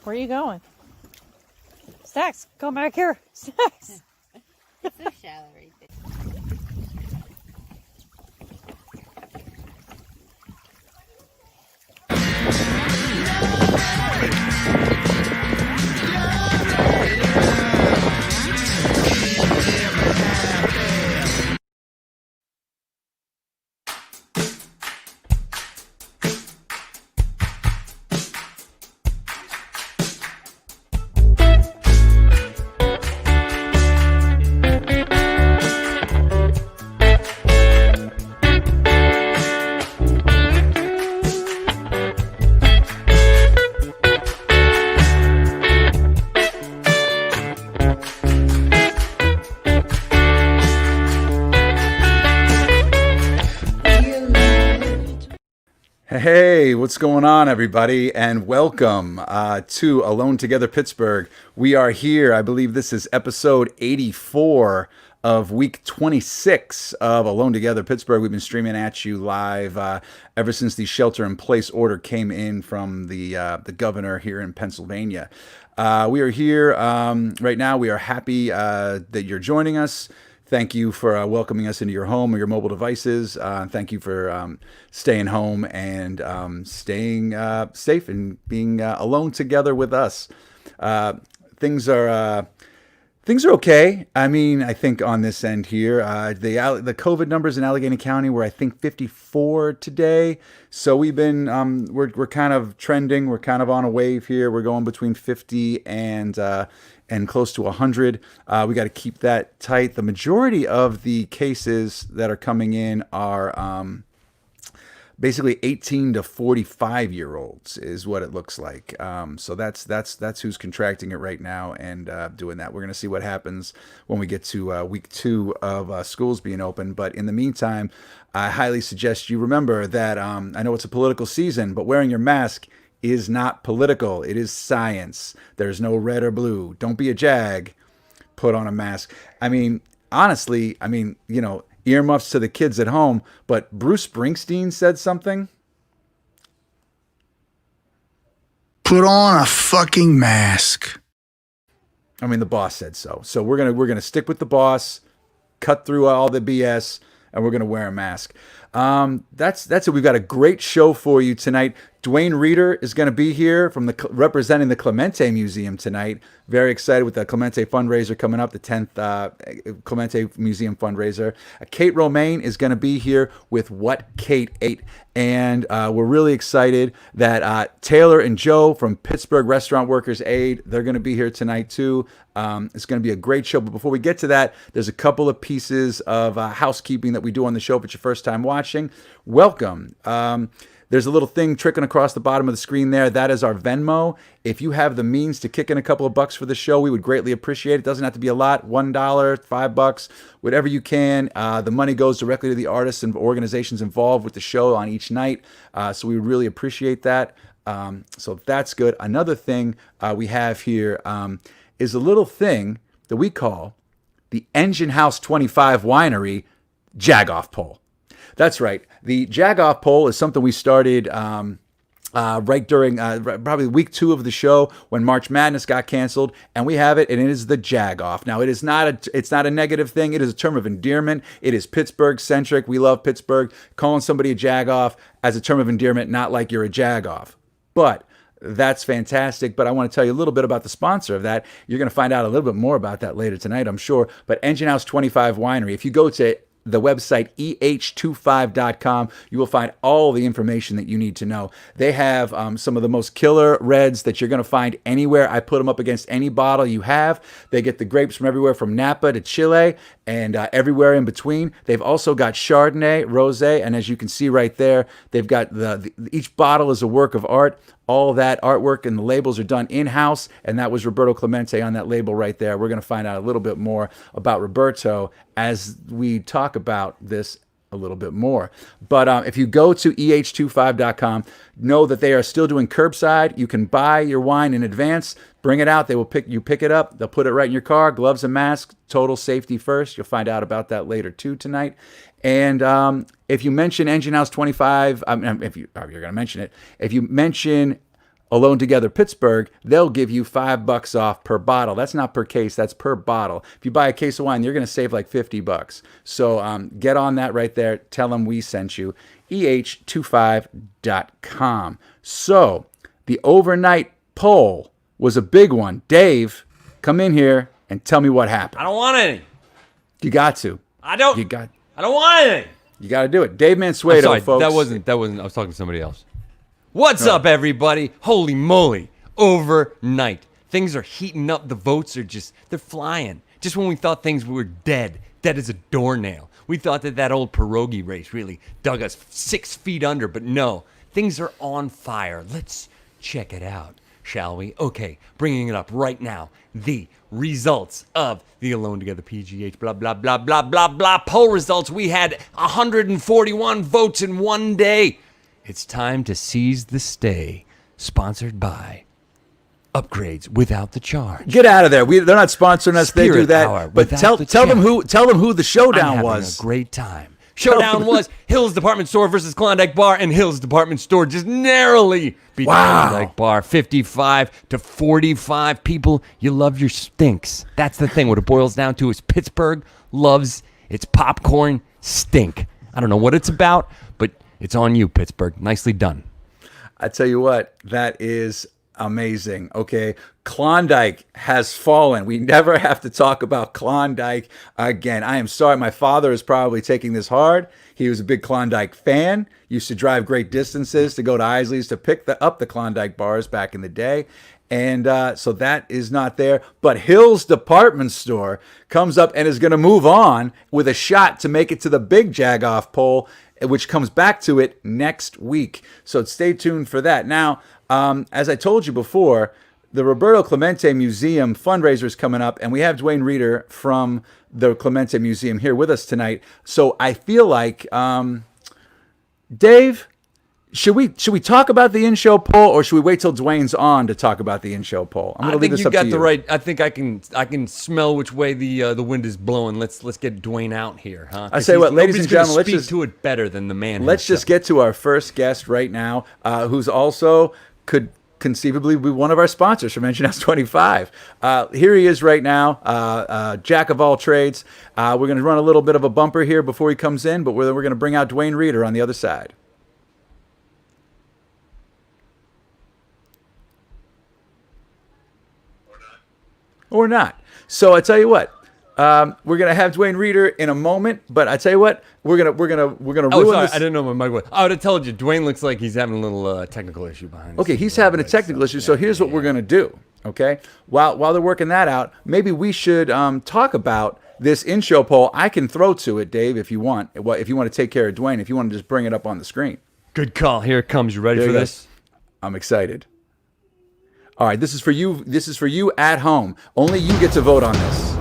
Where are you going? Stacks, come back here. Stacks. It's so shallow right there. Hey, what's going on, everybody, and welcome to Alone Together Pittsburgh. We are here, I believe this is episode 84 of week 26 of Alone Together Pittsburgh. We've been streaming at you live ever since the shelter-in-place order came in from the governor here in Pennsylvania. We are here right now. We are happy that you're joining us. Thank you for welcoming us into your home or your mobile devices. Thank you for staying home and staying safe and being alone together with us. Things are okay. I mean, I think on this end here, the COVID numbers in Allegheny County were, I think, 54 today. So we've been we're kind of trending. We're kind of on a wave here. We're going between 50 and close to 100. We got to keep that tight. The majority of the cases that are coming in are basically 18 to 45-year-olds is what it looks like. So that's who's contracting it right now and doing that. We're going to see what happens when we get to week 2 of schools being open. But in the meantime, I highly suggest you remember that I know it's a political season, but wearing your mask is not political. It is science. There's no red or blue. Don't be a jag. Put on a mask. I mean, honestly, you know, earmuffs to the kids at home, but Bruce Springsteen said something. Put on a fucking mask. I mean, the boss said so. So we're gonna stick with the boss, cut through all the BS, and we're gonna wear a mask. That's it. We've got a great show for you tonight. Duane Rieder is going to be here from representing the Clemente Museum tonight. Very excited with the Clemente fundraiser coming up, the 10th Clemente Museum fundraiser. Kate Romane is going to be here with WHT K8. And we're really excited that Taylor and Joe from Pittsburgh Restaurant Workers Aid, they're going to be here tonight too. It's going to be a great show. But before we get to that, there's a couple of pieces of housekeeping that we do on the show if it's your first time watching. Welcome. There's a little thing trickling across the bottom of the screen there. That is our Venmo. If you have the means to kick in a couple of bucks for the show, we would greatly appreciate it. It doesn't have to be a lot, $1, $5, whatever you can. The money goes directly to the artists and organizations involved with the show on each night. So we would really appreciate that. So that's good. Another thing we have here is a little thing that we call the Engine House 25 Winery Jagoff Poll. That's right. The Jagoff poll is something we started right during probably week 2 of the show when March Madness got canceled, and we have it, and it is the Jag-Off. Now, it's not a negative thing. It is a term of endearment. It is Pittsburgh-centric. We love Pittsburgh. Calling somebody a Jag-Off as a term of endearment, not like you're a Jag-Off. But that's fantastic. But I want to tell you a little bit about the sponsor of that. You're going to find out a little bit more about that later tonight, I'm sure. But Engine House 25 Winery, if you go to the website EH25.com, you will find all the information that you need to know. They have some of the most killer reds that you're going to find anywhere. I put them up against any bottle you have. They get the grapes from everywhere from Napa to Chile and everywhere in between. They've also got Chardonnay, Rosé, and as you can see right there, they've got each bottle is a work of art. All that artwork and the labels are done in-house, and that was Roberto Clemente on that label right there. We're going to find out a little bit more about Roberto as we talk about this a little bit more. But if you go to EH25.com, know that they are still doing curbside. You can buy your wine in advance, bring it out. They will pick it up. They'll put it right in your car. Gloves and masks, total safety first. You'll find out about that later too tonight. And if you mention Engine House 25, if you're going to mention it, if you mention Alone Together Pittsburgh, they'll give you $5 off per bottle. That's not per case, that's per bottle. If you buy a case of wine, you're going to save like $50. So get on that right there. Tell them we sent you. EH25.com. So the overnight poll was a big one. Dave, come in here and tell me what happened. I don't want any. You got to. I don't want anything. You got to do it. Dave Mansueto, Sorry, folks. that wasn't. I was talking to somebody else. What's up, everybody? Holy moly! Overnight, things are heating up. The votes are they're flying. Just when we thought things were dead as a doornail. We thought that old pierogi race really dug us 6 feet under, but no, things are on fire. Let's check it out, shall we? Okay, bringing it up right now. The results of the Alone Together PGH blah blah blah blah blah blah poll results. We had 141 votes in one day. It's time to seize the stay. Sponsored by Upgrades Without the Charge. Get out of there. They're not sponsoring us. They do that. But tell them who the showdown was. A great time. Showdown was HILLS Department Store versus Klondike Bar, and HILLS Department Store just narrowly beat Klondike Bar 55 to 45. People, you love your stinks. That's the thing. What it boils down to is Pittsburgh loves its popcorn stink. I don't know what it's about, but it's on you, Pittsburgh. Nicely done. I tell you what, that is amazing. Okay, Klondike has fallen. We never have to talk about Klondike again. I am sorry. My father is probably taking this hard. He was a big Klondike fan. Used to drive great distances to go to Isley's to pick up the Klondike bars back in the day. And so that is not there. But HILLS Department Store comes up and is going to move on with a shot to make it to the big Jag-Off poll, which comes back to it next week. So stay tuned for that. Now, as I told you before, the Roberto Clemente Museum fundraiser is coming up, and we have Duane Rieder from the Clemente Museum here with us tonight. So I feel like, Dave, should we talk about the in-show poll, or should we wait till Duane's on to talk about the in-show poll? I think you got the right. I think I can smell which way the wind is blowing. Let's get Duane out here, huh? I say what, ladies and gentlemen, let's just to it better than the man. Let's just get to our first guest right now, who's also could conceivably be one of our sponsors from Engine House 25. Here he is right now, jack of all trades. We're going to run a little bit of a bumper here before he comes in, but we're going to bring out Duane Rieder on the other side. Or not. So I tell you what, we're gonna have Duane Rieder in a moment, but I tell you what, we're gonna ruin this. I didn't know my mic was. I would have told you. Duane looks like he's having a little technical issue behind. Okay, he's having a technical issue. So here's what we're gonna do. Okay, while they're working that out, maybe we should talk about this in-show poll. I can throw to it, Dave, if you want. If you want to take care of Duane, if you want to just bring it up on the screen. Good call. Here it comes. You ready for this? I'm excited. All right, this is for you. This is for you at home. Only you get to vote on this.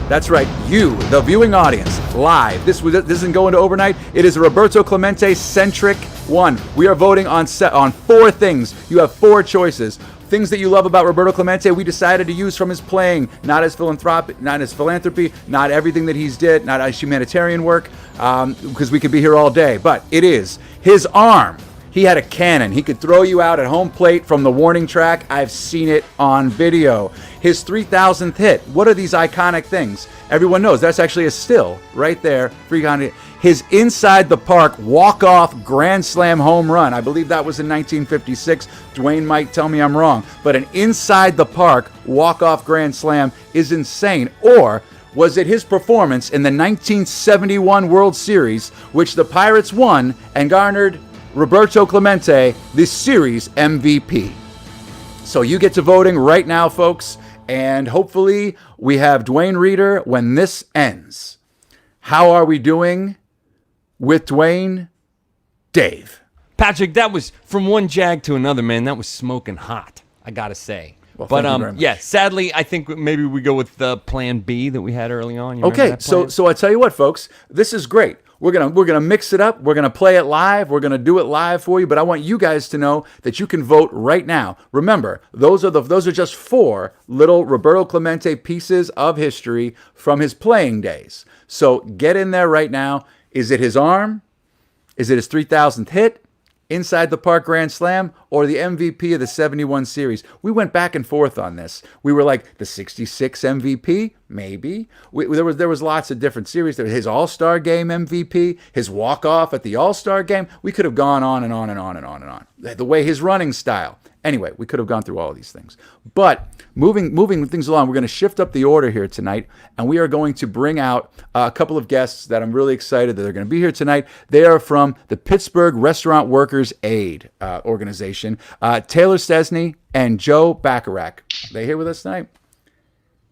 That's right, you, the viewing audience, live. This isn't going to overnight. It is a Roberto Clemente centric one. We are voting on 4 things. You have 4 choices. Things that you love about Roberto Clemente, we decided to use from his playing, not his philanthropy, not everything that he's did, not his humanitarian work, because we could be here all day. But it is his arm, He had a cannon. He could throw you out at home plate from the warning track. I've seen it on video. His 3,000th hit. What are these iconic things? Everyone knows that's actually a still right there. His inside the park walk-off grand slam home run. I believe that was in 1956. Duane might tell me I'm wrong. But an inside the park walk-off grand slam is insane. Or was it his performance in the 1971 World Series, which the Pirates won and garnered Roberto Clemente the series MVP? So you get to voting right now, folks, and hopefully we have Duane Rieder when this ends. How are we doing with Duane? Dave. Patrick, that was from one jag to another, man. That was smoking hot, I gotta say. Well, but thank you very much. yeah, sadly, I think maybe we go with the plan B that we had early on. You remember Okay, that plan? so I tell you what, folks, this is great. We're gonna mix it up. We're gonna play it live. We're gonna do it live for you. But I want you guys to know that you can vote right now. Remember, those are just 4 little Roberto Clemente pieces of history from his playing days. So get in there right now. Is it his arm? Is it his 3,000th hit? Inside the park grand slam, or the MVP of the 71 series? We went back and forth on this. We were like, the 66 MVP, maybe. There was lots of different series. There was his All-Star Game MVP, his walk-off at the All-Star Game. We could have gone on and on and on and on and on. The way his running style. Anyway, we could have gone through all of these things. But moving things along, we're going to shift up the order here tonight, and we are going to bring out a couple of guests that I'm really excited that they're going to be here tonight. They are from the Pittsburgh Restaurant Workers Aid organization. Taylor Sesney and Joe Bacharach. Are they here with us tonight?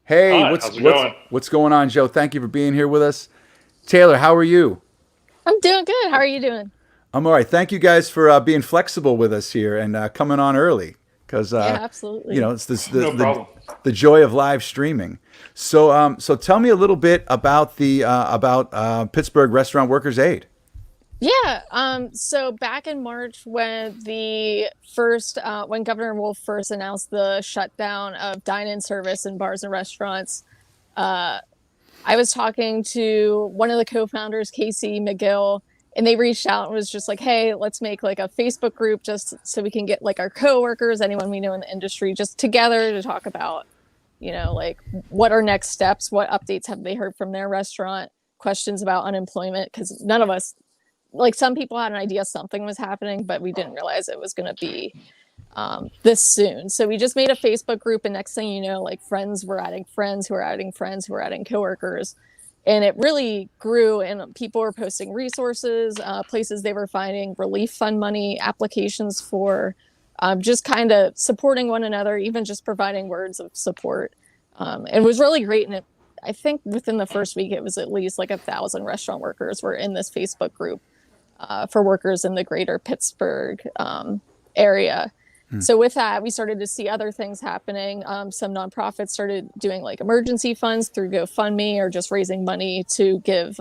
Hey, Hi, what's going on, Joe? Thank you for being here with us. Taylor, how are you? I'm doing good. How are you doing? I'm all right. Thank you guys for being flexible with us here and coming on early, because Yeah, absolutely. you know, it's No problem. the joy of live streaming. So tell me a little bit about the Pittsburgh Restaurant Workers Aid. Yeah. So back in March, when when Governor Wolf first announced the shutdown of dine-in service in bars and restaurants, I was talking to one of the co-founders, Casey McGill, and they reached out and was just like, hey, let's make like a Facebook group just so we can get like our coworkers, anyone we know in the industry, just together to talk about, like what are next steps, what updates have they heard from their restaurant, questions about unemployment, because none of us, like some people had an idea something was happening, but we didn't realize it was going to be this soon. So we just made a Facebook group, and next thing you know, like friends were adding friends who are adding friends who are adding coworkers. And it really grew, and people were posting resources, places they were finding relief fund money, applications for just kind of supporting one another, even just providing words of support. It was really great. And I think within the first week, it was at least like 1,000 restaurant workers were in this Facebook group for workers in the greater Pittsburgh area. So with that, we started to see other things happening. Some nonprofits started doing like emergency funds through GoFundMe, or just raising money to give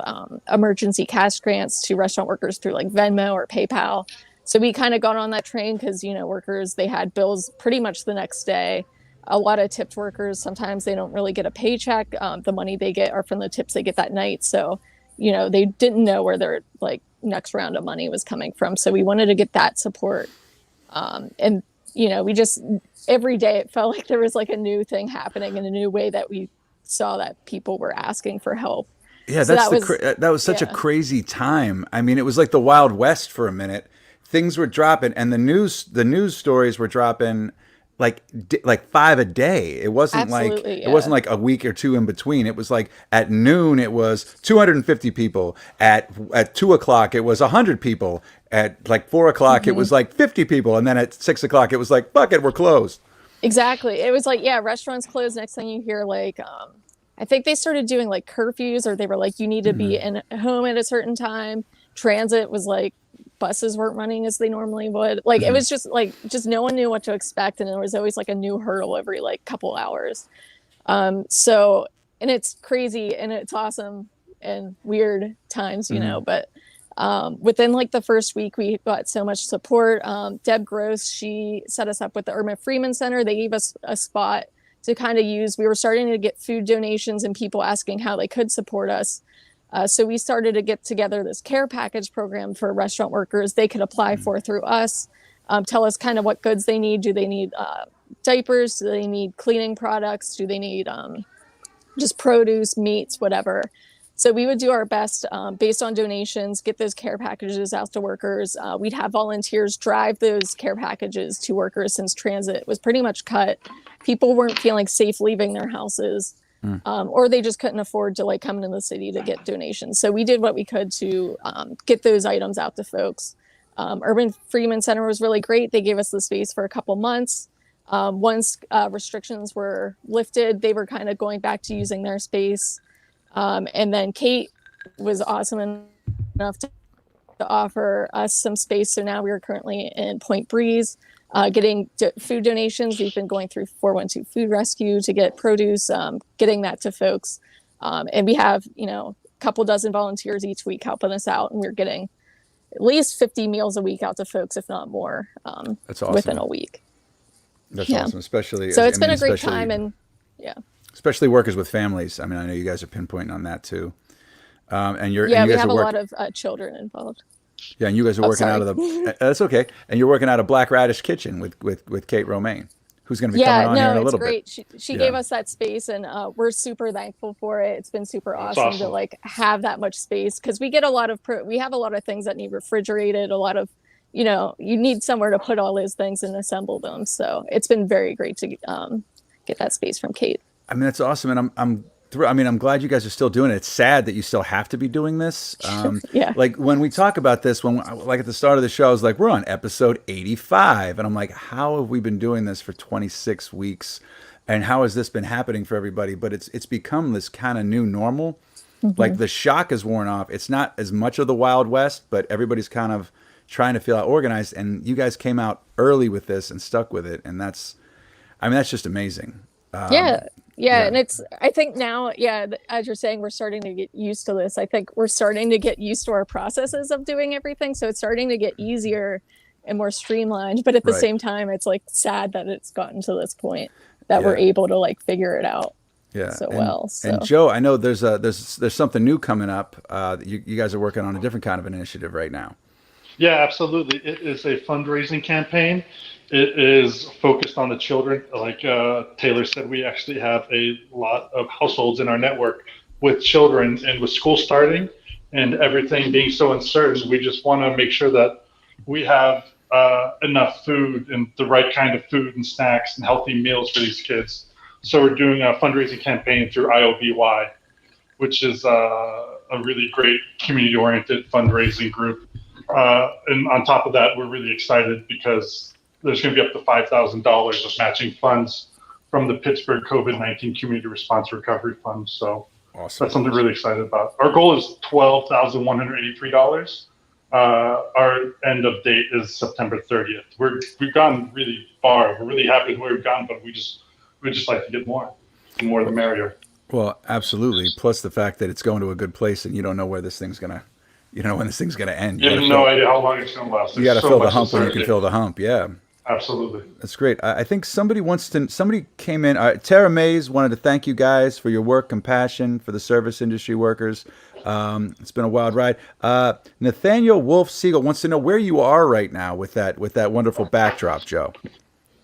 emergency cash grants to restaurant workers through like Venmo or PayPal. So we kind of got on that train because, workers, they had bills pretty much the next day. A lot of tipped workers, sometimes they don't really get a paycheck. The money they get are from the tips they get that night. So, they didn't know where their like next round of money was coming from. So we wanted to get that support. And we just, every day it felt like there was like a new thing happening and a new way that we saw that people were asking for help. Yeah, So that was such a crazy time. I mean, it was like the Wild West for a minute. Things were dropping, and the news stories were dropping like 5 a day. It wasn't Absolutely, it wasn't like a week or two in between. It was like at noon it was 250 people. At 2 o'clock it was 100 people. At like 4 o'clock it was like 50 people, and then at 6 o'clock it was like, fuck it, we're closed. Exactly. It was like, restaurants closed. Next thing you hear, like, I think they started doing like curfews, or they were like, you need to be in home at a certain time. Transit was like, buses weren't running as they normally would. Like, it was just no one knew what to expect. And there was always like a new hurdle every like couple hours. So, and it's crazy and it's awesome and weird times, but within like the first week, we got so much support. Deb Gross, she set us up with the Irma Freeman Center. They gave us a spot to kind of use. We were starting to get food donations and people asking how they could support us. So we started to get together this care package program for restaurant workers they could apply for through us, tell us kind of what goods they need. Do they need diapers? Do they need cleaning products? Do they need just produce, meats, whatever? So we would do our best based on donations, get those care packages out to workers. We'd have volunteers drive those care packages to workers since transit was pretty much cut. People weren't feeling safe leaving their houses, or they just couldn't afford to like come into the city to get donations. So we did what we could to get those items out to folks. Urban Freedman Center was really great. They gave us the space for a couple months. Once restrictions were lifted, they were kind of going back to using their space. And then Kate was awesome enough to offer us some space. So now we are currently in Point Breeze, getting food donations. We've been going through 412 Food Rescue to get produce, getting that to folks. And we have, a couple dozen volunteers each week helping us out. And we're getting at least 50 meals a week out to folks, if not more, That's awesome. within a week. That's awesome, especially. So it's been a great time, and yeah. Especially workers with families. I mean, I know you guys are pinpointing on that too. And you're we and you guys have are a lot of children involved. Yeah, and you guys are working out of the. That's okay. And you're working out of Black Radish Kitchen with Kate Romane, who's going to be coming on here in a little bit. She gave us that space, and we're super thankful for it. It's been super awesome to like have that much space, because we get a lot of we have a lot of things that need refrigerated. A lot of you need somewhere to put all those things and assemble them. So it's been very great to get that space from Kate. I mean, that's awesome, and I'm glad you guys are still doing it. It's sad that you still have to be doing this. Yeah. Like when we talk about this, like at the start of the show, I was like, we're on episode 85, and I'm like, how have we been doing this for 26 weeks, and how has this been happening for everybody? But it's become this kind of new normal. Like the shock is worn off. It's not as much of the Wild West, but everybody's kind of trying to feel organized. And you guys came out early with this and stuck with it, and that's just amazing. Yeah, and I think now, as you're saying, we're starting to get used to this. I think we're starting to get used to our processes of doing everything. So it's starting to get easier and more streamlined. But at the same time, it's like sad that it's gotten to this point that we're able to like figure it out well. And Joe, I know there's something new coming up. You guys are working on a different kind of an initiative right now. Yeah, absolutely. It is a fundraising campaign. It is focused on the children. Like Taylor said, we actually have a lot of households in our network with children, and with school starting and everything being so uncertain, we just want to make sure that we have enough food and the right kind of food and snacks and healthy meals for these kids. So we're doing a fundraising campaign through IOBY, which is a really great community-oriented fundraising group. And on top of that, we're really excited because there's going to be up to $5,000 of matching funds from the Pittsburgh COVID-19 Community Response Recovery Fund. So awesome. That's something we're really excited about. Our goal is $12,183. Our end of date is September 30th. We've gone really far. We're really happy with where we've gone, but we just like to get more. The more the merrier. Well, absolutely. Plus the fact that it's going to a good place, and you don't know where this thing's going to, when this thing's going to end. You have no idea how long it's going to last. You got to fill the hump when you can fill the hump. Yeah. Absolutely. That's great. I think somebody came in. Tara Mays wanted to thank you guys for your work, compassion for the service industry workers. It's been a wild ride. Nathaniel Wolf Siegel wants to know where you are right now with that wonderful backdrop, Joe.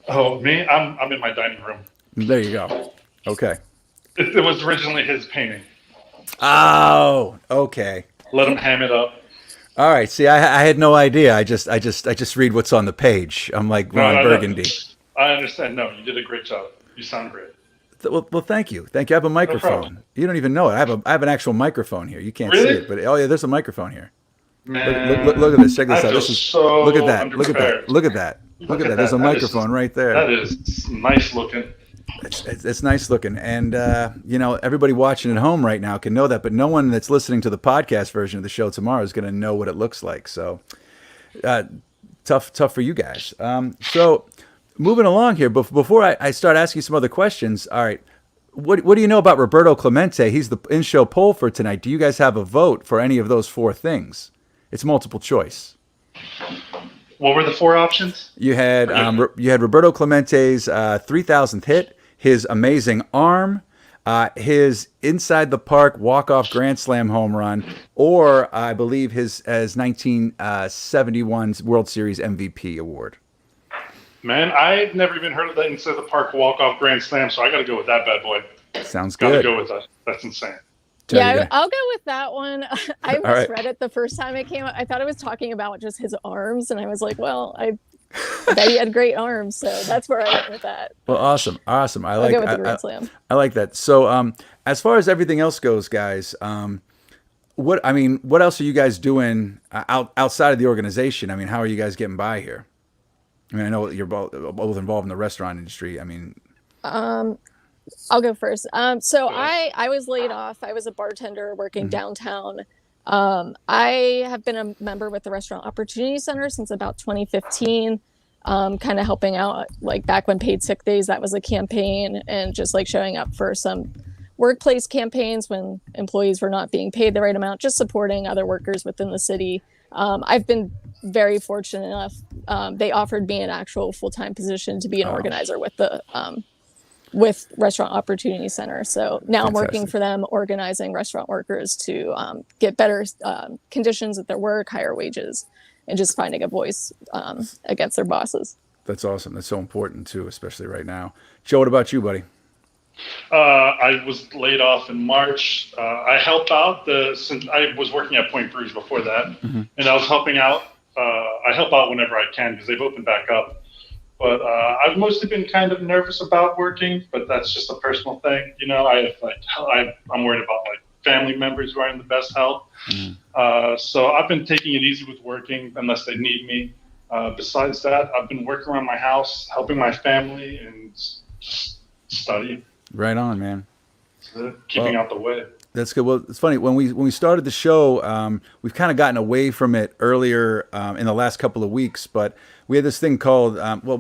Oh, me? I'm in my dining room. There you go. Okay. It was originally his painting. Oh, okay. Let him ham it up. All right. See, I had no idea. I just read what's on the page. I'm like Ron Burgundy. No. I understand. No, you did a great job. You sound great. Well, thank you. Thank you. I have a microphone. No, you don't even know it. I have an actual microphone here. You can't see it, but there's a microphone here. Man, look at this. Check this out. This is so look at that. Look at that. Look at that. Look at that. There's a microphone right there. That is nice looking. It's nice looking, and everybody watching at home right now can know that, but no one that's listening to the podcast version of the show tomorrow is going to know what it looks like. So tough for you guys. So moving along here, before I start asking some other questions, all right, what do you know about Roberto Clemente? He's the in-show poll for tonight. Do you guys have a vote for any of those four things? It's multiple choice. What were the four options? You had Roberto Clemente's 3,000th hit, his amazing arm, his inside the park walk-off grand slam home run, or I believe his 1971 World Series MVP award. Man, I've never even heard of the inside the park walk-off grand slam, so I got to go with that bad boy. Sounds Got to good. go with that. That's insane. I'll go with that one. I misread it the first time it came out. I thought it was talking about just his arms, and I was like, well, I bet he had great arms, so that's where I went with that. Well, awesome. I I'll go with the grand slam. I like that. So, as far as everything else goes, guys, what else are you guys doing outside of the organization? I mean, how are you guys getting by here? I mean, I know you're both involved in the restaurant industry. I mean, I'll go first. So I was laid off. I was a bartender working downtown. I have been a member with the Restaurant Opportunity Center since about 2015, kind of helping out like back when paid sick days, that was a campaign, and just like showing up for some workplace campaigns when employees were not being paid the right amount, just supporting other workers within the city. I've been very fortunate enough. They offered me an actual full-time position to be an organizer with the with Restaurant Opportunity Center. So now I'm working for them, organizing restaurant workers to get better conditions at their work, higher wages, and just finding a voice against their bosses. That's awesome. That's so important too, especially right now. Joe, what about you, buddy? I was laid off in March. I helped out since I was working at Point Brews before that, and I was helping out. I help out whenever I can because they've opened back up. But I've mostly been kind of nervous about working, but that's just a personal thing. You know, I'm worried about like family members who are in the best health. So I've been taking it easy with working unless they need me. Besides that, I've been working around my house, helping my family, and just studying. Right on, man. Keeping out the way. That's good. Well, it's funny when we started the show, we've kind of gotten away from it earlier in the last couple of weeks, but we had this thing called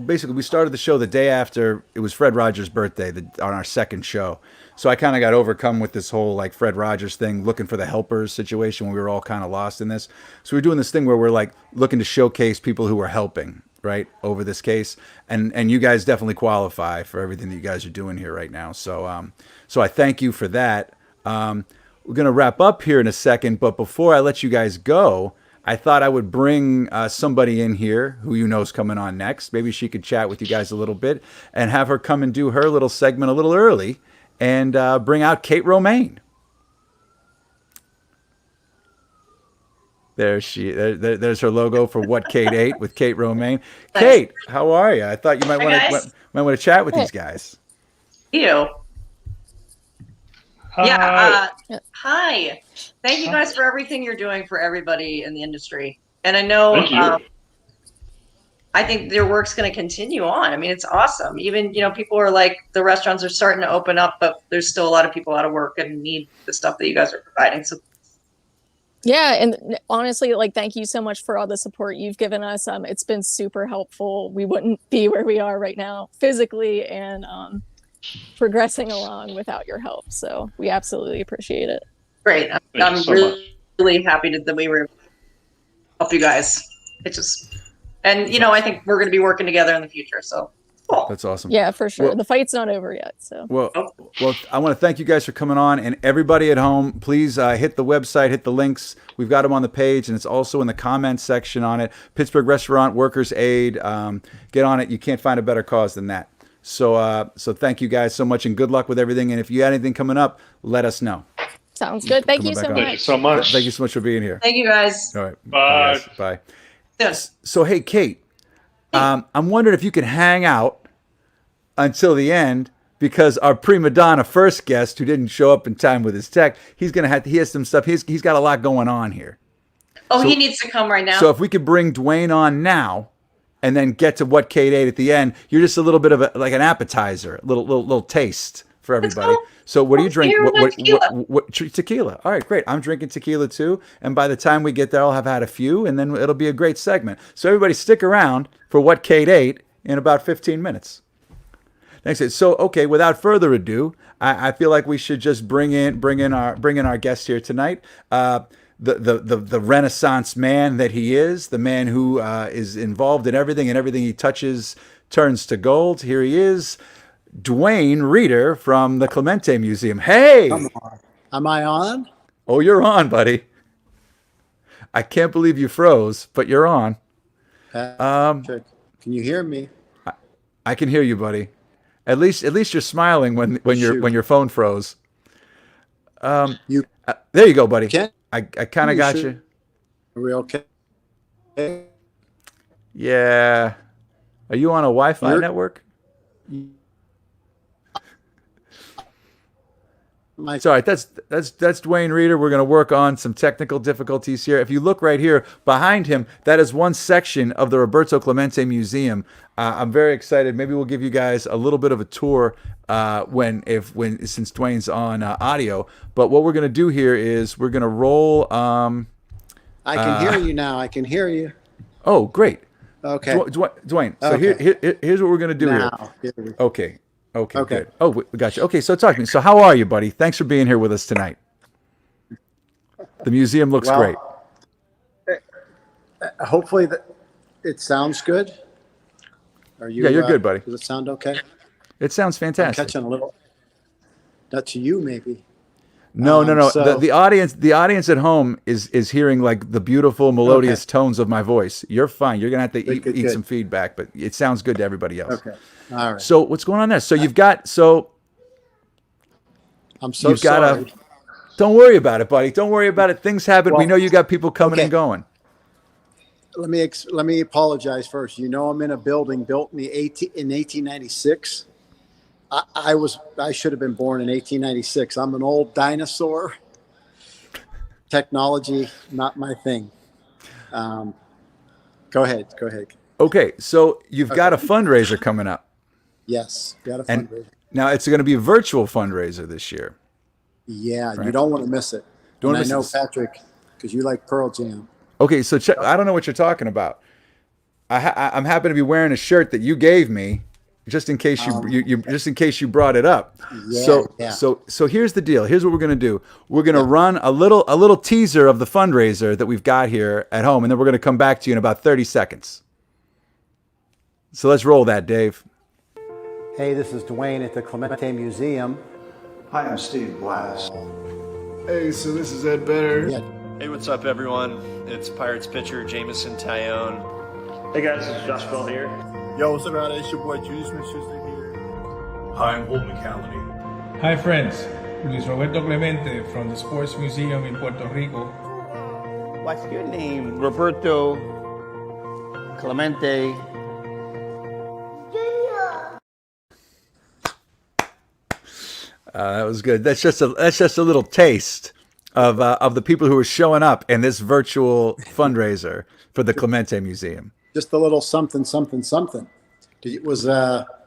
basically we started the show the day after it was Fred Rogers' birthday on our second show. So I kind of got overcome with this whole like Fred Rogers thing, looking for the helpers situation when we were all kind of lost in this. So we're doing this thing where we're like looking to showcase people who are helping right over this case, and you guys definitely qualify for everything that you guys are doing here right now. So so I thank you for that. We're going to wrap up here in a second, but before I let you guys go, I thought I would bring somebody in here who you know is coming on next. Maybe she could chat with you guys a little bit and have her come and do her little segment a little early and bring out Kate Romane. There's her logo for What K8 with Kate Romane. Kate, how are you? I thought you might want to chat with these guys. You. Yeah. Hi. Thank you guys for everything you're doing for everybody in the industry. And I know, I think their work's going to continue on. I mean, it's awesome. Even, people are like, the restaurants are starting to open up, but there's still a lot of people out of work and need the stuff that you guys are providing. So yeah, and honestly, like, thank you so much for all the support you've given us. It's been super helpful. We wouldn't be where we are right now physically and progressing along without your help. So we absolutely appreciate it. Great. I'm really happy that we were able to help you guys. I think we're going to be working together in the future. So cool. That's awesome. Yeah, for sure. The fight's not over yet. So well, I want to thank you guys for coming on, and everybody at home, please hit the website, hit the links. We've got them on the page, and it's also in the comments section on it. Pittsburgh Restaurant Workers Aid. Get on it. You can't find a better cause than that. So thank you guys so much, and good luck with everything. And if you had anything coming up, let us know. Sounds good. Thank you so much. Thank you so much. Thank you so much for being here. Thank you guys. All right. Bye. Bye. Yes. So, hey, Kate, I'm wondering if you can hang out until the end, because our prima donna first guest, who didn't show up in time with his tech, he has some stuff. He's got a lot going on here. Oh, so, he needs to come right now. So if we could bring Duane on now, and then get to What K8 at the end, you're just a little bit of like an appetizer, a little taste for everybody. So what do you drink? What tequila? All right, great. I'm drinking tequila too. And by the time we get there, I'll have had a few, and then it'll be a great segment. So everybody stick around for What K8 in about 15 minutes. Thanks. So, okay, without further ado, I feel like we should just bring in our guest here tonight. The Renaissance man that he is, the man who is involved in everything, and everything he touches turns to gold. Here he is, Duane Rieder from the Clemente Museum. Hey! Come on. Am I on? Oh, you're on, buddy. I can't believe you froze, but you're on. Patrick, can you hear me? I can hear you, buddy. At least you're smiling when your phone froze. You There you go, buddy. can? I kind of got sure? you. Are we okay? Yeah. Are you on a Wi-Fi You're- network? My, Sorry, that's Duane Rieder. We're going to work on some technical difficulties here. If you look right here behind him, that is one section of the Roberto Clemente Museum. I'm very excited. Maybe we'll give you guys a little bit of a tour since Duane's on audio. But what we're going to do here is we're going to roll. I can hear you now. I can hear you. Oh, great. Okay. Duane. So Okay. here's what we're going to do Now, here. here we go. Okay. Okay. Okay. Good. Oh, we got you. Okay. So talk to me. So how are you, buddy? Thanks for being here with us tonight. The museum looks Well, great. Hopefully it sounds good. Are you? Yeah, you're good, buddy. Does it sound okay? It sounds I'm fantastic. catching a little. That's you, maybe. No. So- The audience at home is hearing like the beautiful melodious tones of my voice. You're fine. You're gonna have to eat Good. some feedback, but it sounds good to everybody else. Okay. All right. So what's going on there? So I'm so you've got sorry. don't worry about it, buddy. Don't worry about it. Things happen. We Well, know you got people coming okay. and going. Let me apologize first. You know, I'm in a building built in 1896. I should have been born in 1896. I'm an old dinosaur. Technology, not my thing. Go ahead. Okay, so you've got a fundraiser coming up. Yes, got a And fundraiser. now it's going to be a virtual fundraiser this year. Yeah, Right. you don't want to miss it. Don't And I miss know it. Patrick, because you like Pearl Jam. Okay, so I don't know what you're talking about. I'm happy to be wearing a shirt that you gave me, just in case you brought it up. Yeah. So here's the deal. Here's what we're gonna do. We're gonna run a little teaser of the fundraiser that we've got here at home, and then we're gonna come back to you in about 30 seconds. So let's roll that, Dave. Hey, this is Duane at the Clemente Museum. Hi, I'm Steve Glass. Hey, so this is Ed Better. Yeah, Hey, what's up, everyone? It's Pirates pitcher Jamison Tyone. Hey guys, this is Josh Bell here. Yo, what's up, man? It's your boy Judy Smith-Schuster here. Hi, I'm Holden McCallany. Hi friends, this is Roberto Clemente from the Sports Museum in Puerto Rico. What's your name? Roberto Clemente. That was good. That's just a little taste of the people who are showing up in this virtual fundraiser for the Clemente Museum. just a little something. Was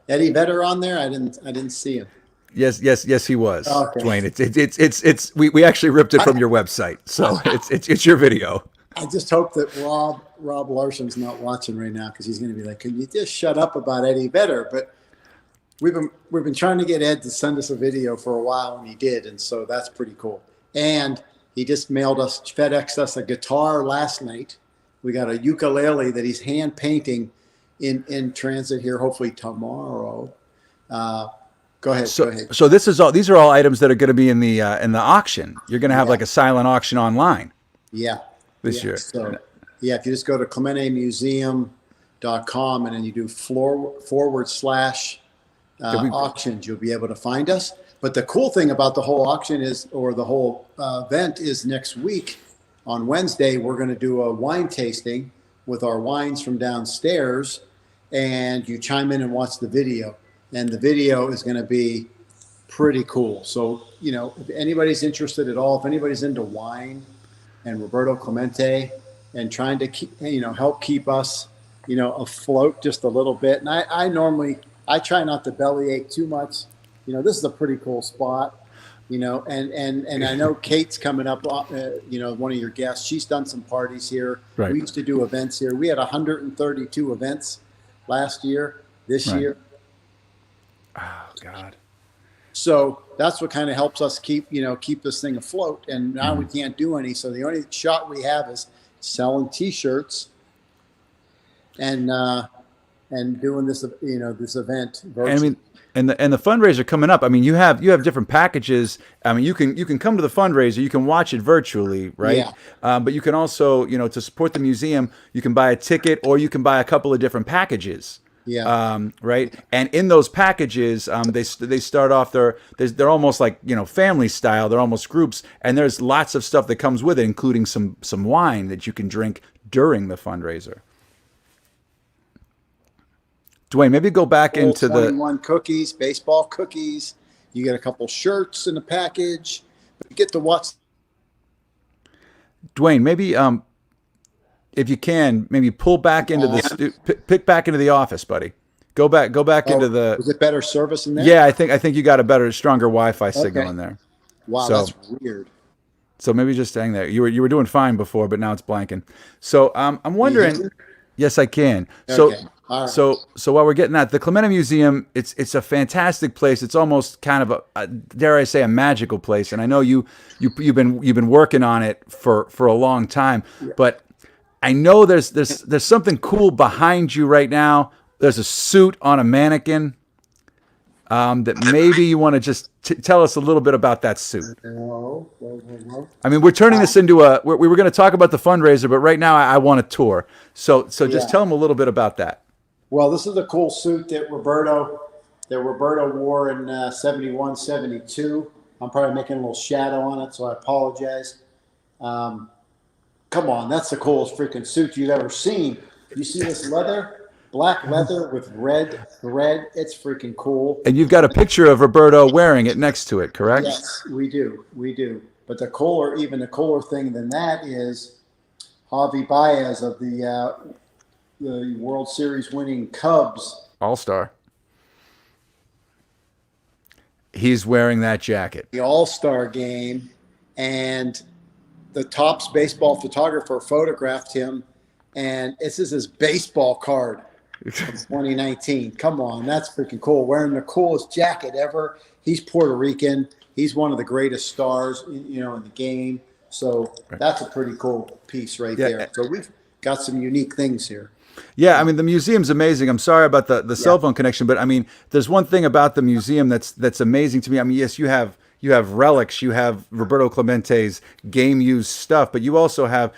Eddie Vedder on there? I didn't see him. Yes, he was. Okay. Duane, it's we actually ripped it from your website, so it's your video. I just hope that Rob Larson's not watching right now, because he's going to be like, "Can you just shut up about Eddie Vedder?" But we've been trying to get Ed to send us a video for a while, and he did, and so that's pretty cool. And he just FedExed us a guitar last night. We got a ukulele that he's hand painting in transit here, hopefully tomorrow. Go ahead. So these are all items that are going to be in the auction. You're going to have like a silent auction online. Yeah. This year. So, if you just go to ClementeMuseum.com and then you do / auctions, you'll be able to find us. But the cool thing about the whole auction the whole event is next week on Wednesday, we're going to do a wine tasting with our wines from downstairs, and you chime in and watch the video. And the video is going to be pretty cool. So, if anybody's interested at all, if anybody's into wine and Roberto Clemente and trying to help keep us, afloat just a little bit. And I try not to bellyache too much. This is a pretty cool spot, and I know Kate's coming up, one of your guests. She's done some parties here. Right. We used to do events here. We had 132 events last year, this year. Oh, God. So that's what kind of helps us keep this thing afloat. And now we can't do any. So the only shot we have is selling T-shirts. And and doing this, this event virtually. And I mean, and the fundraiser coming up. I mean, you have different packages. I mean, you can come to the fundraiser. You can watch it virtually, right? Yeah. But you can also, to support the museum, you can buy a ticket or you can buy a couple of different packages. Yeah. Right. And in those packages, they start off they're almost like family style. They're almost groups, and there's lots of stuff that comes with it, including some wine that you can drink during the fundraiser. Duane, maybe go back into 21 cookies, baseball cookies. You get a couple shirts in the package. You get to watch. Duane, maybe if you can, maybe pull back into pick back into the office, buddy. Go back into the. Is it better service in there? Yeah, I think you got a stronger Wi-Fi signal in there. Wow, that's weird. So maybe just hang there. You were doing fine before, but now it's blanking. So I'm wondering. Yes, I can. So. Okay. All right. So while we're getting that, the Clemente Museum, it's a fantastic place. It's almost kind of a dare I say, a magical place. And I know you've been working on it for a long time, but I know there's something cool behind you right now. There's a suit on a mannequin that maybe you want to just tell us a little bit about that suit. I mean, we're turning this into we were going to talk about the fundraiser, but right now I want a tour. So just tell them a little bit about that. Well, this is a cool suit that Roberto wore in 71, 72. I'm probably making a little shadow on it, so I apologize. Come on, that's the coolest freaking suit you've ever seen. You see this leather? Black leather with red thread. It's freaking cool. And you've got a picture of Roberto wearing it next to it, correct? Yes, we do. But the cooler thing than that is Javi Baez of the World Series winning Cubs. All-Star. He's wearing that jacket. The All-Star game, and the Topps baseball photographer photographed him, and this is his baseball card from 2019. Come on, that's freaking cool. Wearing the coolest jacket ever. He's Puerto Rican. He's one of the greatest stars, in the game. So that's a pretty cool piece right there. So we've got some unique things here. Yeah, I mean, the museum's amazing. I'm sorry about the cell phone connection, but I mean, there's one thing about the museum that's amazing to me. I mean, yes, you have relics, you have Roberto Clemente's game used stuff, but you also have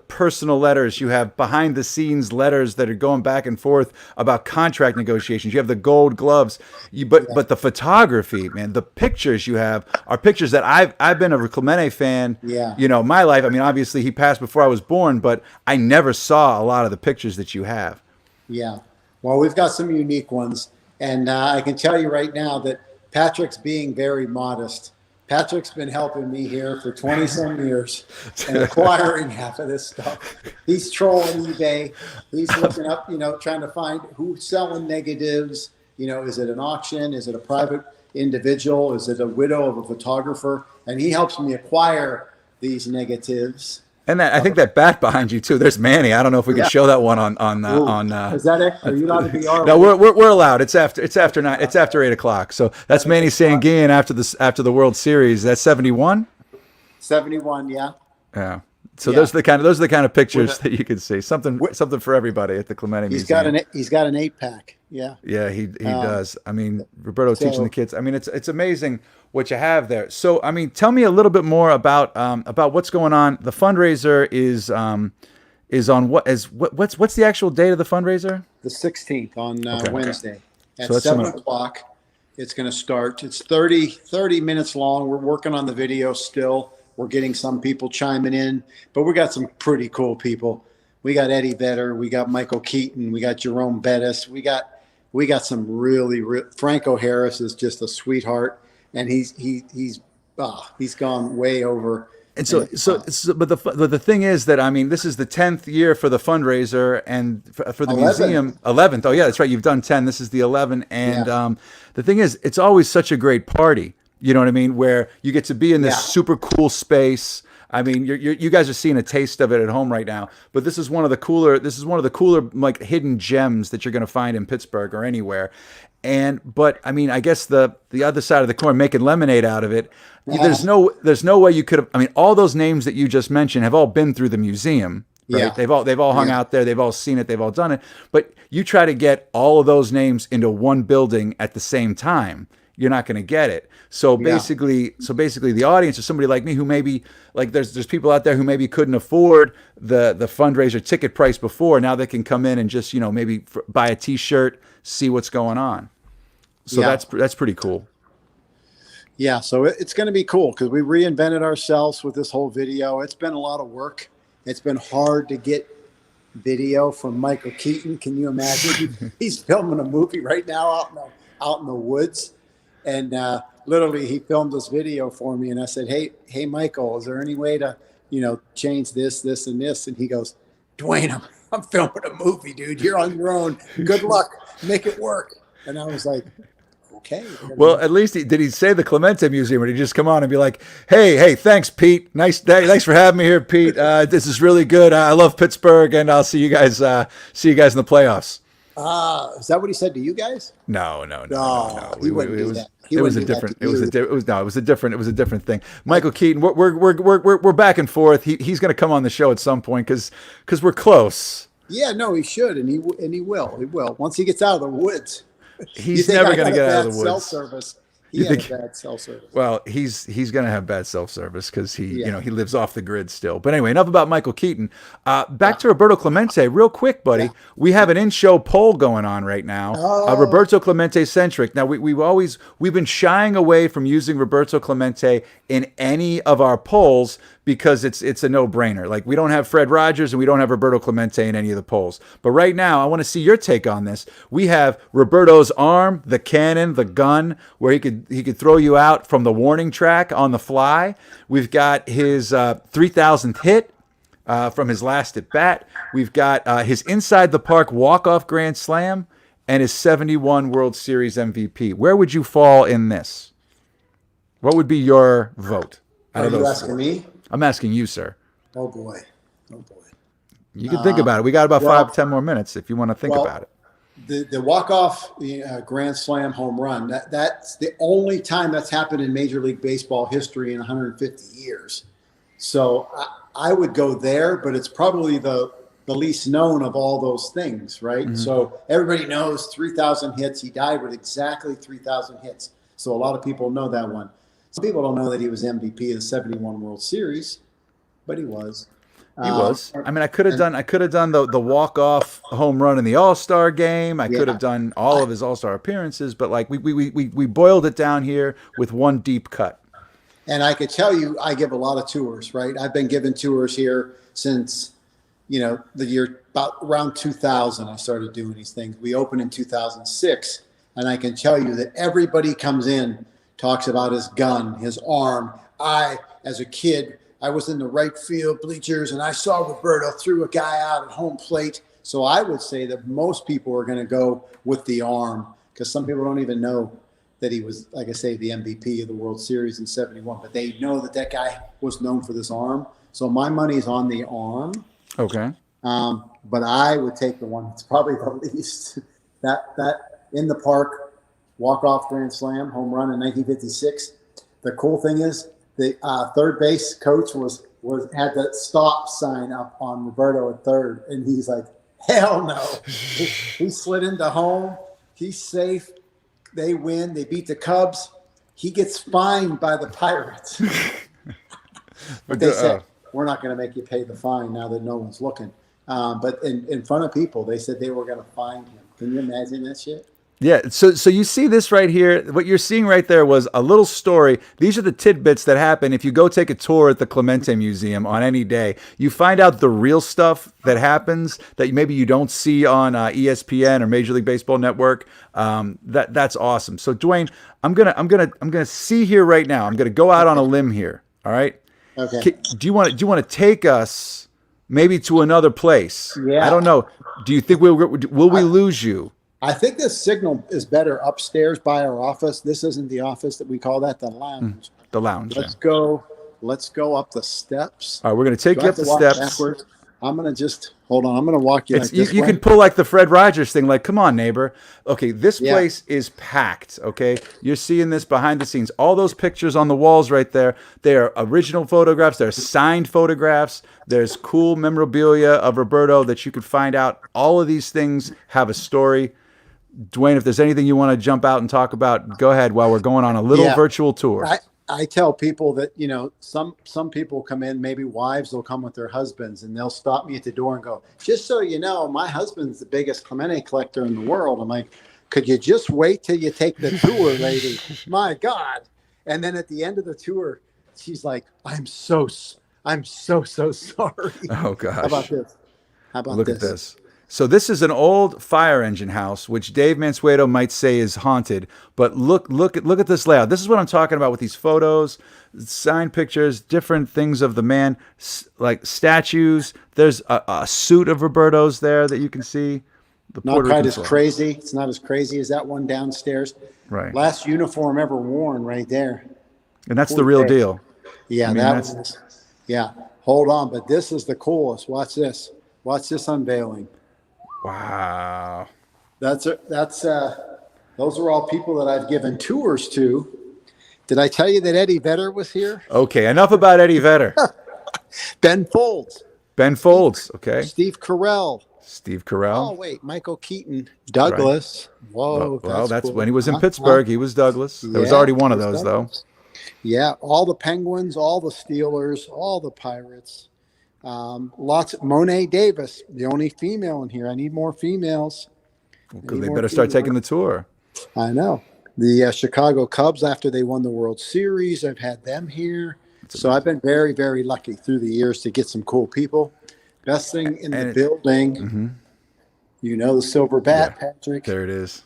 personal letters, you have behind the scenes letters that are going back and forth about contract negotiations. You have the gold gloves, but the photography, man, the pictures you have are pictures that I've been a Clemente fan. Yeah. My life. I mean, obviously he passed before I was born, but I never saw a lot of the pictures that you have. Yeah. Well, we've got some unique ones, and I can tell you right now that Patrick's being very modest. Patrick's been helping me here for 20-some years and acquiring half of this stuff. He's trolling eBay. He's looking up, trying to find who's selling negatives. Is it an auction? Is it a private individual? Is it a widow of a photographer? And he helps me acquire these negatives. And I think that bat behind you too. There's Manny. I don't know if we can show that one on. Is that it? Are you allowed to be our? No, we're allowed. It's after 8 o'clock. So that's Manny Sanguin after the World Series. That's 71. 71, yeah. Yeah. So those are the kind of pictures that you can see. Something for everybody at the Clemente Museum. He's got an 8-pack. Yeah. Yeah, he does. I mean, Roberto teaching the kids. I mean, it's amazing what you have there. So, I mean, tell me a little bit more about what's going on. The fundraiser is on what's the actual date of the fundraiser? The 16th on Wednesday at so 7 o'clock. It's going to start. It's 30 minutes long. We're working on the video still. We're getting some people chiming in, but we got some pretty cool people. We got Eddie Vedder, we got Michael Keaton, we got Jerome Bettis, we got some really Franco Harris is just a sweetheart, and he's gone way over. And but the thing is that, I mean, this is the 10th year for the fundraiser and for the museum. 11th. Oh yeah, that's right. You've done 10. This is the 11th. And the thing is, it's always such a great party. You know what I mean? Where you get to be in this super cool space. I mean, you guys are seeing a taste of it at home right now. But this is one of the cooler like hidden gems that you're going to find in Pittsburgh or anywhere. But I mean, I guess the other side of the coin, making lemonade out of it. There's no way you could have. I mean, all those names that you just mentioned have all been through the museum. right? Yeah. They've all hung out there. They've all seen it. They've all done it. But you try to get all of those names into one building at the same time, you're not going to get it. So basically, the audience is somebody like me who maybe like there's people out there who maybe couldn't afford the fundraiser ticket price before. Now they can come in and just maybe buy a T-shirt, see what's going on. So that's pretty cool. Yeah, so it's going to be cool because we reinvented ourselves with this whole video. It's been a lot of work. It's been hard to get video from Michael Keaton. Can you imagine? He's filming a movie right now out in the woods. And literally he filmed this video for me. And I said, hey, Michael, is there any way to, change this, and this? And he goes, Duane, I'm filming a movie, dude. You're on your own. Good luck. Make it work. And I was like, okay. Well, at least did he say the Clemente Museum, or did he just come on and be like, hey, thanks, Pete. Thanks for having me here, Pete. This is really good. I love Pittsburgh, and I'll see you guys in the playoffs. Is that what he said to you guys? No. He wouldn't do that. It was a different thing. Michael Keaton, we're back and forth. He's going to come on the show at some point because we're close. Yeah, no, he should, and he will. He will once he gets out of the woods. He's never going to get out of the woods. Cell service. He had bad cell service. Well, he's going to have bad cell service because he lives off the grid still. But anyway, enough about Michael Keaton. Back to Roberto Clemente, real quick, buddy. Yeah. We have an in-show poll going on right now. Roberto Clemente centric. Now we've been shying away from using Roberto Clemente in any of our polls because it's a no-brainer. Like, we don't have Fred Rogers and we don't have Roberto Clemente in any of the polls. But right now, I want to see your take on this. We have Roberto's arm, the cannon, the gun, where he could throw you out from the warning track on the fly. We've got his 3,000th hit from his last at bat. We've got his inside the park walk-off grand slam and his 71 World Series MVP. Where would you fall in this? What would be your vote? Are you asking me? I'm asking you, sir. Oh boy. You can think about it. We got about 5-10 more minutes if you want to think about it. The walk-off grand slam home run, that's the only time that's happened in Major League Baseball history in 150 years. So I would go there, but it's probably the least known of all those things, right? Mm-hmm. So everybody knows 3,000 hits. He died with exactly 3,000 hits. So a lot of people know that one. Some people don't know that he was MVP of the 71 World Series, but he was. He was. I mean, I could have done the walk-off home run in the All-Star game. I could have done all of his All-Star appearances, but like we boiled it down here with one deep cut. And I could tell you, I give a lot of tours, right? I've been giving tours here since, the year about around 2000. I started doing these things. We opened in 2006, and I can tell you that everybody comes in, talks about his gun, his arm. As a kid, I was in the right field bleachers, and I saw Roberto threw a guy out at home plate. So I would say that most people are going to go with the arm because some people don't even know that he was, like I say, the MVP of the World Series in 71. But they know that guy was known for this arm. So my money's on the arm. Okay. But I would take the one that's probably the least. That in the park, walk-off grand slam, home run in 1956. The cool thing is the third base coach had that stop sign up on Roberto at third, and he's like, hell no. He slid into home. He's safe. They win. They beat the Cubs. He gets fined by the Pirates. But they said, we're not going to make you pay the fine now that no one's looking. But in front of people, they said they were going to fine him. Can you imagine that shit? Yeah, so you see this right here. What you're seeing right there was a little story. These are the tidbits that happen if you go take a tour at the Clemente Museum on any day. You find out the real stuff that happens that maybe you don't see on ESPN or Major League Baseball Network. That's awesome. So Duane, I'm gonna see here right now. I'm gonna go out on a limb here. All right. Okay. Do you want to take us maybe to another place? Yeah. I don't know. Do you think will we lose you? I think the signal is better upstairs by our office. This isn't the office that we call that the lounge. The lounge. Let's go up the steps. All right, we're going to take you up the steps. Backwards. I'm going to just Hold on, I'm going to walk you. You can pull like the Fred Rogers thing, like, come on, neighbor. Okay, this place is packed. Okay, you're seeing this behind the scenes. All those pictures on the walls right there, they are original photographs. They're signed photographs. There's cool memorabilia of Roberto that you could find out. All of these things have a story. Duane, if there's anything you want to jump out and talk about, go ahead while we're going on a little virtual tour. I tell people that, some people come in, maybe wives will come with their husbands, and they'll stop me at the door and go, just so you know, my husband's the biggest Clemente collector in the world. I'm like, could you just wait till you take the tour, lady? My God. And then at the end of the tour, she's like, I'm so sorry. Oh, gosh. How about this? Look at this. So this is an old fire engine house, which Dave Mansueto might say is haunted. But look at this layout. This is what I'm talking about with these photos, signed pictures, different things of the man, like statues. There's a suit of Roberto's there that you can see. Not quite as crazy. It's not as crazy as that one downstairs. Right. Last uniform ever worn right there. And that's the real deal. Yeah, yeah. Hold on, but this is the coolest. Watch this. Watch this unveiling. Wow. Those are all people that I've given tours to. Did I tell you that Eddie Vedder was here? Okay, enough about Eddie Vedder. Ben Folds. Okay. Steve Carell. Oh, wait, Michael Keaton. Douglas. Right. Whoa. Well, that's cool. When he was in Pittsburgh, he was Douglas. There was already one of those, Douglas. Though. Yeah, all the Penguins, all the Steelers, all the Pirates. Lots of Monet Davis, the only female in here. I need more females. Because they better start taking the tour. I know. The Chicago Cubs, after they won the World Series, I've had them here. So I've been very, very lucky through the years to get some cool people. Best thing in the building, the silver bat, Patrick. There it is.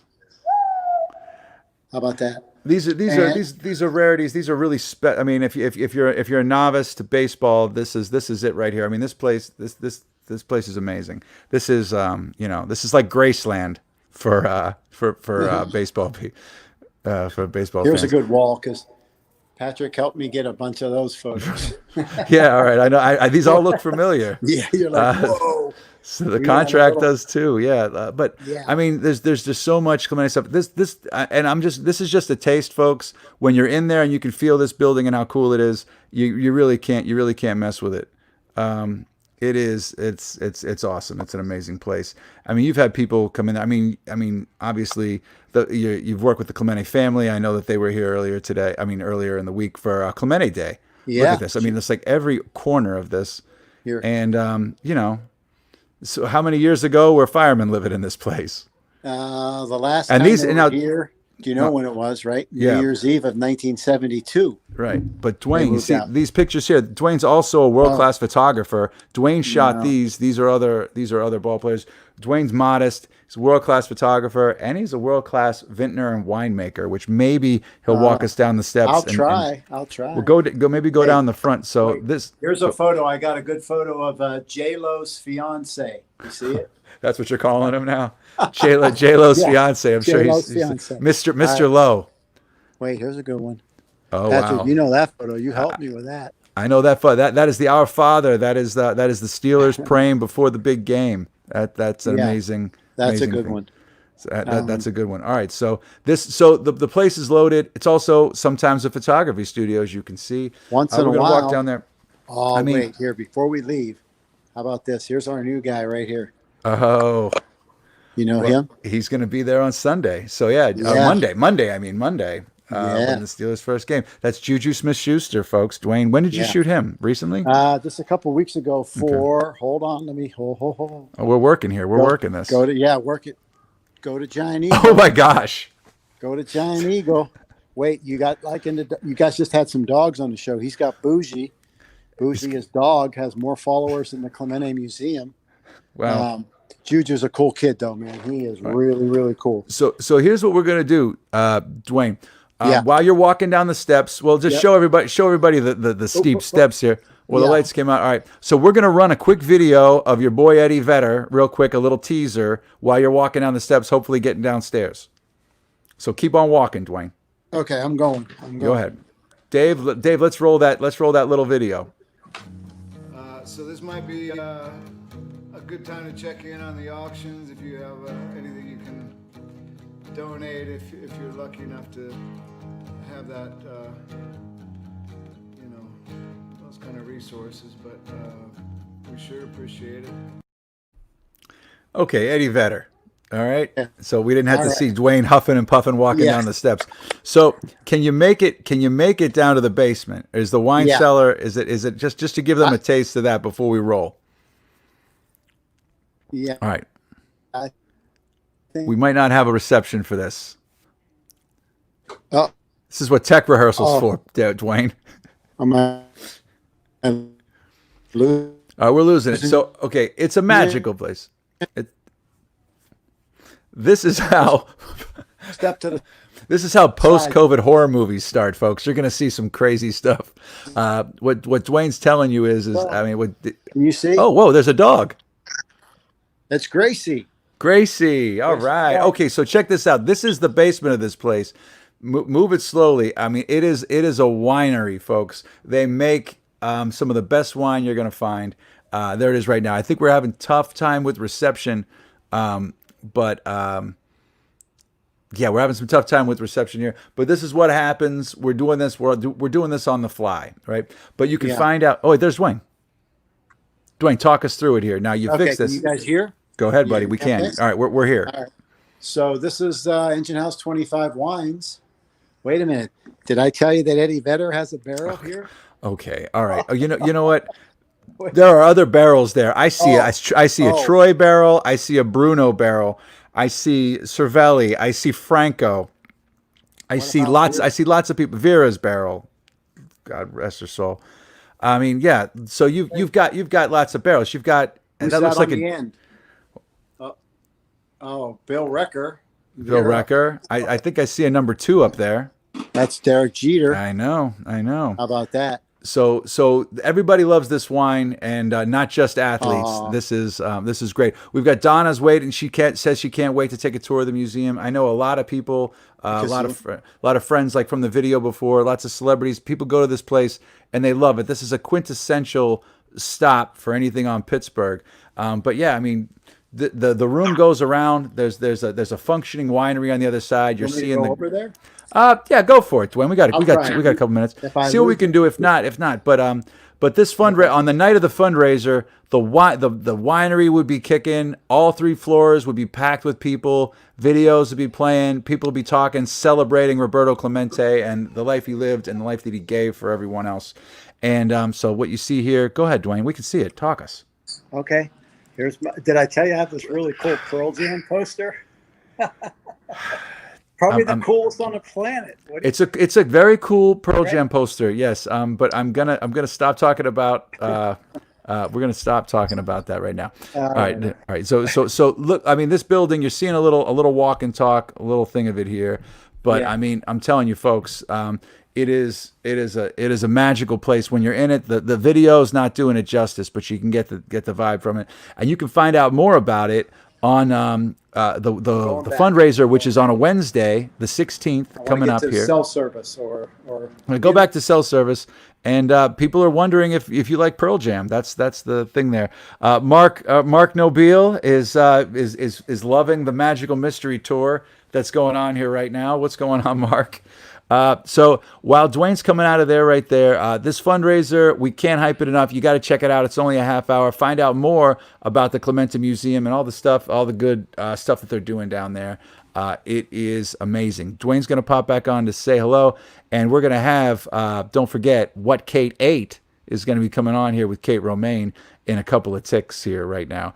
How about that? These are rarities. These are really I mean, if you're a novice to baseball, this is it right here. I mean, this place is amazing. This is this is like Graceland for baseball for baseball. Here's fans. A good wall because Patrick helped me get a bunch of those photos. Yeah, all right. I know. These all look familiar. Yeah, you're like, whoa. So the contract does too, but I mean, there's just so much Clemente stuff. This is just a taste, folks. When you're in there and you can feel this building and how cool it is, you really can't mess with it. It's awesome. It's an amazing place. I mean, you've had people come in. I mean, obviously, you've worked with the Clemente family. I know that they were here earlier in the week for Clemente Day. Yeah. Look at this. I mean, it's like every corner of this. Here. And so how many years ago were firemen living in this place? The last time they were here, do you know when it was, right? New Year's Eve of 1972. Right. But Duane, you see these pictures here. Duane's also a world-class photographer. Duane shot these. These are other ball players. Duane's modest. He's a world-class photographer, and he's a world-class vintner and winemaker, which maybe he'll walk us down the steps. I'll try. We'll go down the front. So here's a photo. I got a good photo of J-Lo's fiance. You see it? That's what you're calling him now? J-Lo's fiance. I'm sure he's Mr. Lowe. Wait, here's a good one. Oh, Patrick, wow. you know that photo. You helped me with that. I know that photo. That is the Our Father. That is the Steelers praying before the big game. That's an amazing. That's amazing a good thing. one. So that's a good one. All right, so the place is loaded. It's also sometimes a photography studio, as you can see. Once in a while. We're gonna walk down there. Oh, wait, here before we leave. How about this? Here's our new guy right here. Oh, you know him? He's going to be there on Sunday. So Monday. When the Steelers' first game. That's Juju Smith-Schuster, folks. Duane, when did you shoot him? Recently? Just a couple weeks ago. Hold on, let me hold. Oh, we're working here. We're working this. Work it. Go to Giant Eagle. Oh my gosh. Go to Giant Eagle. Wait, you guys just had some dogs on the show. He's got Bougie. Bougie, his dog, has more followers than the Clemente Museum. Wow. Juju's a cool kid, though, man. He is really, really cool. So here's what we're gonna do, Duane. While you're walking down the steps, just show everybody the steep steps here. Well, the lights came out. All right. So we're gonna run a quick video of your boy Eddie Vedder, real quick, a little teaser while you're walking down the steps, hopefully getting downstairs. So keep on walking, Duane. Okay, I'm going. Go ahead, Dave. Let's roll that little video. So this might be a good time to check in on the auctions. If you have anything you can donate, if you're lucky enough to have that, you know, those kind of resources. But we sure appreciate it. Okay, Eddie Vedder. All right. So we didn't have All to right. see Duane huffing and puffing walking down the steps. So can you make it down to the basement? Is the wine cellar, is it just to give them a taste of that before we roll? Yeah. All right. I think We might not have a reception for this. Oh, This is what tech rehearsals for, Duane. I'm losing. We're losing it. So, okay, it's a magical place. This is how Step to the this is how post-COVID horror movies start, folks. You're going to see some crazy stuff. What Duane's telling you is I mean, what? Can you see? Oh, whoa! There's a dog. That's Gracie. Gracie. All right. Okay, so check this out. This is the basement of this place. Move it slowly. I mean, it is a winery, folks. They make some of the best wine you're going to find. There it is right now. I think we're having tough time with reception, but yeah, we're having some tough time with reception here. But this is what happens. We're doing this. We're doing this on the fly, right? But you can find out. Oh, wait, there's Duane. Duane, talk us through it here. Now you fix this. Can you guys hear? Go ahead, buddy. We can. All right, we're here. All right. So this is Engine House 25 Wines. Wait a minute. Did I tell you that Eddie Vedder has a barrel here? Okay. All right. Oh, you know what? There are other barrels there. I see. I see a Troy barrel. I see a Bruno barrel. I see Cervelli. I see Franco. I see lots of people. Vera's barrel. God rest her soul. I mean, yeah. So you've got lots of barrels. You've got, and that looks like the end. Bill Recker. Bill Recker. I think I see a number 2 up there. That's Derek Jeter. I know. How about that? So everybody loves this wine, and not just athletes. This is great. We've got Donna's waiting. She says she can't wait to take a tour of the museum. I know a lot of people, a lot of friends, like from the video before, lots of celebrities. People go to this place and they love it. This is a quintessential stop for anything on Pittsburgh. But yeah, I mean, the room goes around. There's a functioning winery on the other side. You're seeing the over there. Yeah, go for it, Duane. We got a couple minutes. See what we can do. If not. But this on the night of the fundraiser, the winery would be kicking. All 3 floors would be packed with people. Videos would be playing. People would be talking, celebrating Roberto Clemente and the life he lived and the life that he gave for everyone else. And so what you see here, go ahead, Duane. We can see it. Talk us. Okay. Did I tell you I have this really cool Pearl Jam poster? Probably the coolest on the planet. It's a very cool Pearl Jam poster, yes. But I'm gonna stop talking about. We're gonna stop talking about that right now. All right. So look. I mean, this building, you're seeing a little walk and talk, a little thing of it here. But I mean, I'm telling you, folks, it is a magical place when you're in it. The video is not doing it justice, but you can get the vibe from it, and you can find out more about it on the fundraiser, which is on a Wednesday, the 16th, coming up here. Cell service or I'm gonna go back to cell service, and people are wondering if you like Pearl Jam. That's the thing there. Mark Nobile is loving the Magical Mystery Tour that's going on here right now. What's going on, Mark? So while Duane's coming out of there right there, this fundraiser, we can't hype it enough. You got to check it out. It's only a half hour. Find out more about the Clemente Museum and all the stuff, all the good stuff that they're doing down there. It is amazing. Duane's going to pop back on to say hello, and we're going to have, don't forget, WHT K8 is going to be coming on here with Kate Romane in a couple of ticks here right now.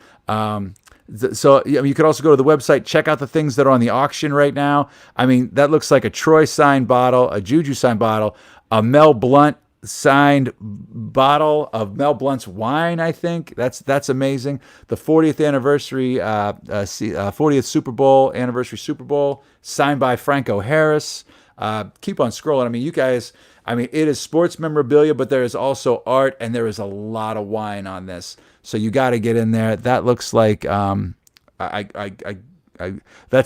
So you could also go to the website, check out the things that are on the auction right now. I mean, that looks like a Troy signed bottle, a Juju signed bottle, a Mel Blount signed bottle of Mel Blount's wine. I think that's amazing. The 40th anniversary, 40th Super Bowl anniversary Super Bowl signed by Franco Harris. Keep on scrolling. I mean, you guys. I mean, it is sports memorabilia, but there is also art, and there is a lot of wine on this. So you got to get in there. That looks like that's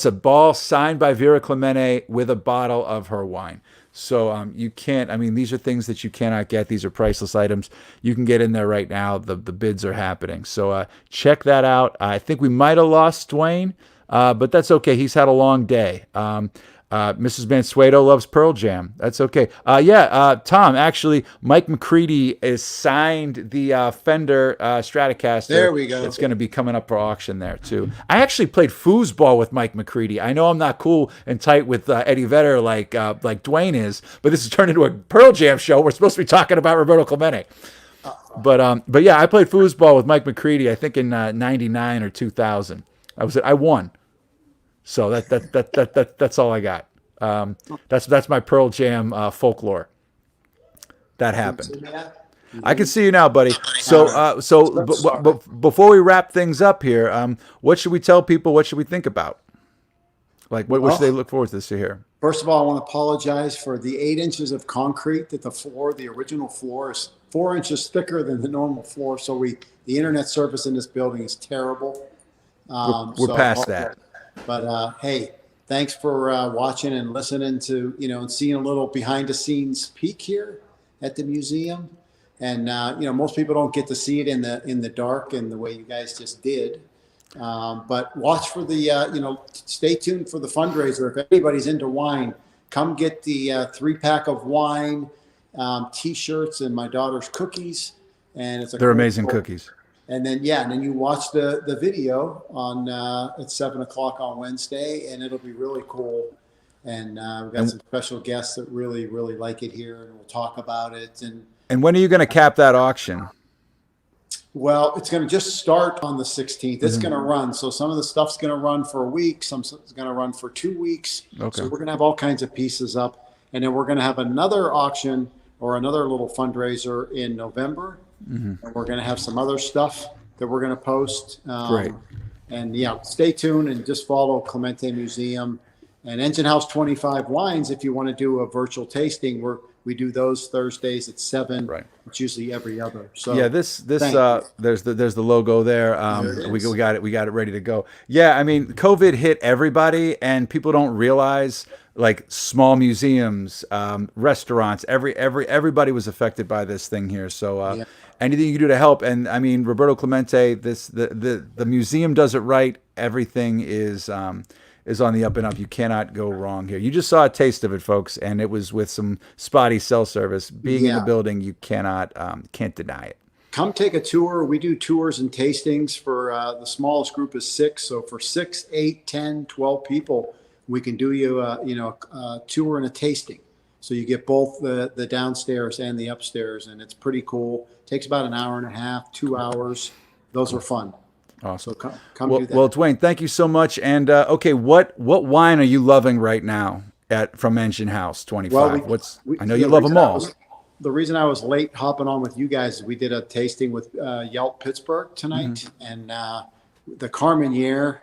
a ball signed by Vera Clemente with a bottle of her wine. So you can't. I mean, these are things that you cannot get. These are priceless items. You can get in there right now. The bids are happening. So check that out. I think we might have lost Duane, but that's okay. He's had a long day. Mrs. Mansueto loves Pearl Jam. That's okay. Tom, actually, Mike McCready is signed the Fender Stratocaster. There we go. It's going to be coming up for auction there, too. I actually played foosball with Mike McCready. I know I'm not cool and tight with Eddie Vedder like Duane is, but this has turned into a Pearl Jam show. We're supposed to be talking about Roberto Clemente. But yeah, I played foosball with Mike McCready, I think in 99 or 2000. I won. So that's all I got. That's my Pearl Jam folklore. That happened. I can see you now, buddy. So before we wrap things up here, what should we tell people? What should we think about? Like, what should they look forward to hear? First of all, I want to apologize for the 8 inches of concrete that the original floor is 4 inches thicker than the normal floor. So the internet service in this building is terrible. We're past that. But hey, thanks for watching and listening to, and seeing a little behind the scenes peek here at the museum. And most people don't get to see it in the dark and the way you guys just did. But watch for the stay tuned for the fundraiser. If anybody's into wine, come get the 3-pack of wine, T-shirts, and my daughter's cookies. And they're amazing cookies. And then you watch the video on at 7:00 on Wednesday, and it'll be really cool. And we've got some special guests that really, really like it here, and we'll talk about it. And when are you going to cap that auction? Well, it's going to just start on the 16th. It's going to run. So some of the stuff's going to run for a week. Some is going to run for 2 weeks. Okay. So we're going to have all kinds of pieces up. And then we're going to have another auction or another little fundraiser in November. And we're going to have some other stuff that we're going to post. Great. And stay tuned and just follow Clemente Museum and Engine House 25 Wines. If you want to do a virtual tasting, we do those Thursdays at 7. Right. It's usually every other. So yeah, there's the logo there. We got it ready to go. Yeah, I mean, COVID hit everybody, and people don't realize, like, small museums, restaurants, everybody was affected by this thing here. So anything you can do to help. And I mean, Roberto Clemente, the museum does it right. Everything is on the up and up. You cannot go wrong here. You just saw a taste of it, folks, and it was with some spotty cell service. Being in the building, you can't deny it. Come take a tour. We do tours and tastings for the smallest group is 6. So for 6, 8, 10, 12 people, we can do you a tour and a tasting. So you get both the downstairs and the upstairs, and it's pretty cool. Takes about an hour and a half, 2 hours. Those are fun. Awesome. So come do that. Well, Duane, thank you so much. And okay, what wine are you loving right now from Engine House 25? Well, I know you love them all. The reason I was late hopping on with you guys is we did a tasting with Yelp Pittsburgh tonight, and the Carmenere.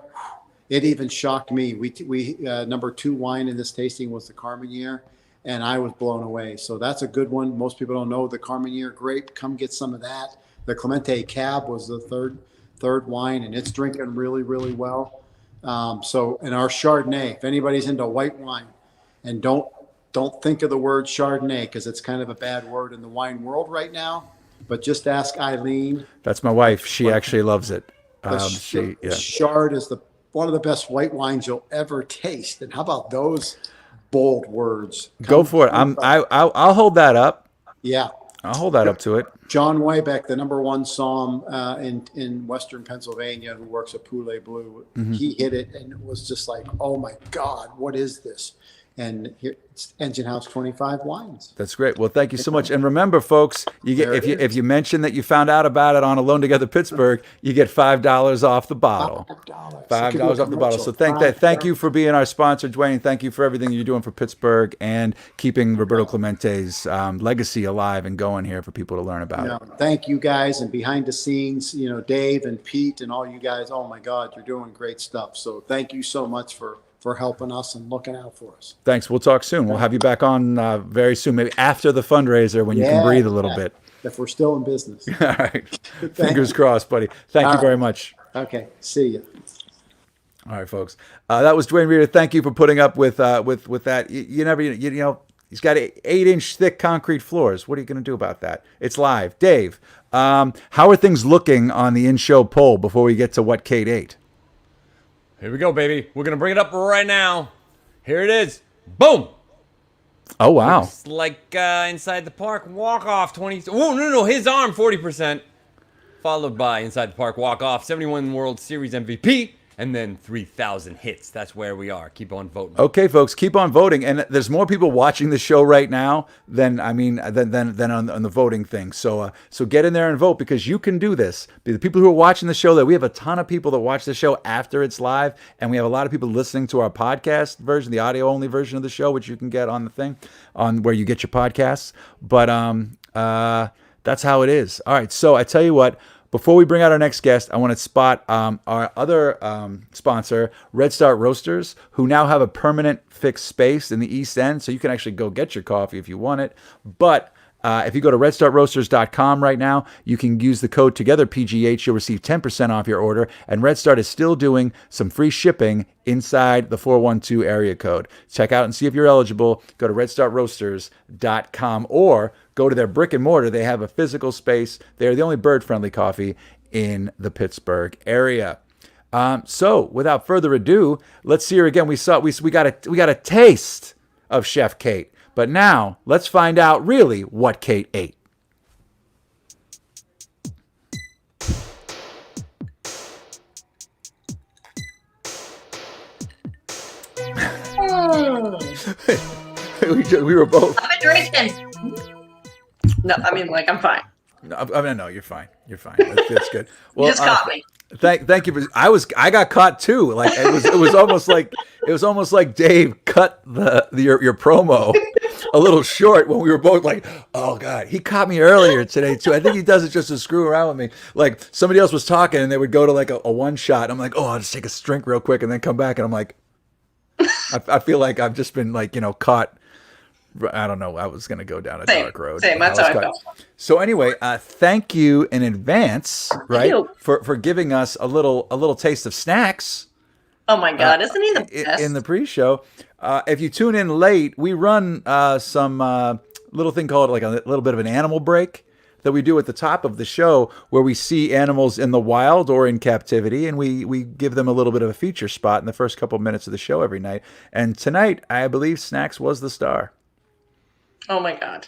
It even shocked me. We number 2 wine in this tasting was the Carmenere, and I was blown away. So that's a good one. Most people don't know the Carmenere grape. Come get some of that. The Clemente Cab was the third wine, and it's drinking really, really well. So in our Chardonnay, if anybody's into white wine, and don't think of the word Chardonnay because it's kind of a bad word in the wine world right now, but just ask Eileen. That's my wife. She actually loves it. Chard is one of the best white wines you'll ever taste. And how about those bold words? Go for it. I'll hold that up. Yeah. I'll hold that up to it. John Wybeck, the #1 somm in Western Pennsylvania, who works at Poulet Bleu, he hit it, and it was just like, oh my God, what is this? And here it's Engine House 25 Wines. That's great. Well, thank you so much. And remember, folks, you get if you mention that you found out about it on Alone Together Pittsburgh, you get $5 off the bottle. $5 off the bottle. So thank you for being our sponsor, Duane. Thank you for everything you're doing for Pittsburgh and keeping Roberto Clemente's legacy alive and going here for people to learn about it. Thank you guys, and behind the scenes, Dave and Pete and all you guys. Oh my God, you're doing great stuff. So thank you so much for helping us and looking out for us. Thanks. We'll talk soon. We'll have you back on very soon, maybe after the fundraiser when you can breathe a little bit. If we're still in business. All right. Fingers crossed, buddy. Thank you very much. Okay. See you. All right, folks. That was Duane Rieder. Thank you for putting up with that. You never, He's got 8-inch thick concrete floors. What are you going to do about that? It's live. Dave, how are things looking on the in-show poll before we get to what Kate ate? Here we go, baby. We're going to bring it up right now. Here it is. Boom. Oh, wow. Looks like Inside the Park walk-off 20. Oh, no. His arm 40%. Followed by Inside the Park walk-off 71 World Series MVP. And then 3,000 hits. That's where we are. Keep on voting. Okay, folks, keep on voting. And there's more people watching the show right now than on the voting thing. So get in there and vote, because you can do this. The people who are watching the show, that we have a ton of people that watch the show after it's live, and we have a lot of people listening to our podcast version, the audio only version of the show, which you can get on the thing, on where you get your podcasts. But that's how it is. All right, so I tell you what. Before we bring out our next guest, I want to spot our other sponsor, Red Start Roasters, who now have a permanent fixed space in the East End, so you can actually go get your coffee if you want it. But if you go to redstartroasters.com right now, you can use the code TOGETHERPGH. You'll receive 10% off your order. And Red Start is still doing some free shipping inside the 412 area code. Check out and see if you're eligible. Go to redstartroasters.com or go to their brick and mortar. They have a physical space. They're the only bird-friendly coffee in the Pittsburgh area. So without further ado, let's see her again. We got a taste of Chef Kate. But now, let's find out really what Kate ate. we were both. I've been drinking. No, I mean, like, I'm fine. No, you're fine. You're fine. That's good. Well, You just caught me. Thank you. I got caught too. Like it was almost like Dave cut your promo a little short when we were both like, oh God, he caught me earlier today too. I think he does it just to screw around with me. Like somebody else was talking and they would go to like a one shot. I'm like, oh, I'll just take a drink real quick and then come back. And I'm like, I feel like I've just been like, caught. I don't know. I was going to go down a dark road. Same. That's how I felt. So anyway, thank you in advance, right, for giving us a little taste of snacks. Oh my God, isn't he the best? In the pre-show. If you tune in late, we run some little thing called like a little bit of an animal break that we do at the top of the show, where we see animals in the wild or in captivity, and we give them a little bit of a feature spot in the first couple of minutes of the show every night. And tonight, I believe Snacks was the star. Oh my God,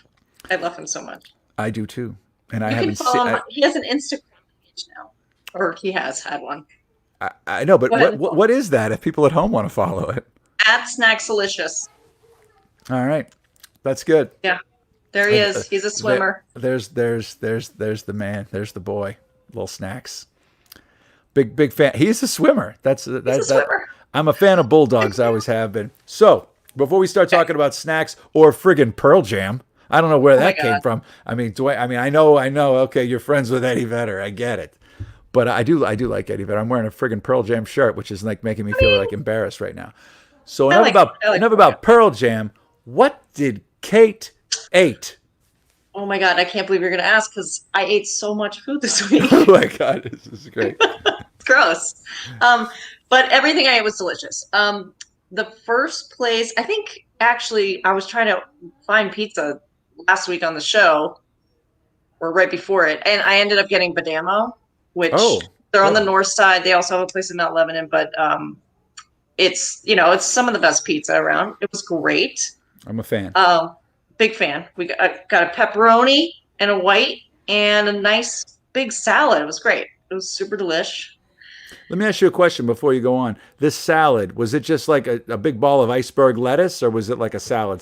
I love him so much. I do too, and I You haven't can follow seen. him. He has an Instagram page now, or he has had one. I know, but what is that? If people at home want to follow it, @Snacksalicious. All right, that's good. Yeah, there he is. He's a swimmer. There's the man. There's the boy. Little Snacks. Big fan. He's a swimmer. That's a swimmer. I'm a fan of bulldogs. I always have been. So before we start talking about Snacks or friggin' Pearl Jam, I don't know where that came from. I mean, I know. Okay, you're friends with Eddie Vedder. I get it. But I do like Eddie Vedder. I'm wearing a friggin' Pearl Jam shirt, which is like making me feel like embarrassed right now. So enough about Pearl Jam. What did Kate ate? Oh my God, I can't believe you're going to ask, because I ate so much food this week. Oh my God, this is great. It's gross. But everything I ate was delicious. The first place, I think, actually, I was trying to find pizza last week on the show, or right before it, and I ended up getting Badamo, which they're on the north side. They also have a place in Mount Lebanon, but it's some of the best pizza around. It was great. I'm a fan. Big fan. We got a pepperoni and a white and a nice big salad. It was great. It was super delish. Let me ask you a question before you go on. This salad, was it just like a big ball of iceberg lettuce, or was it like a salad?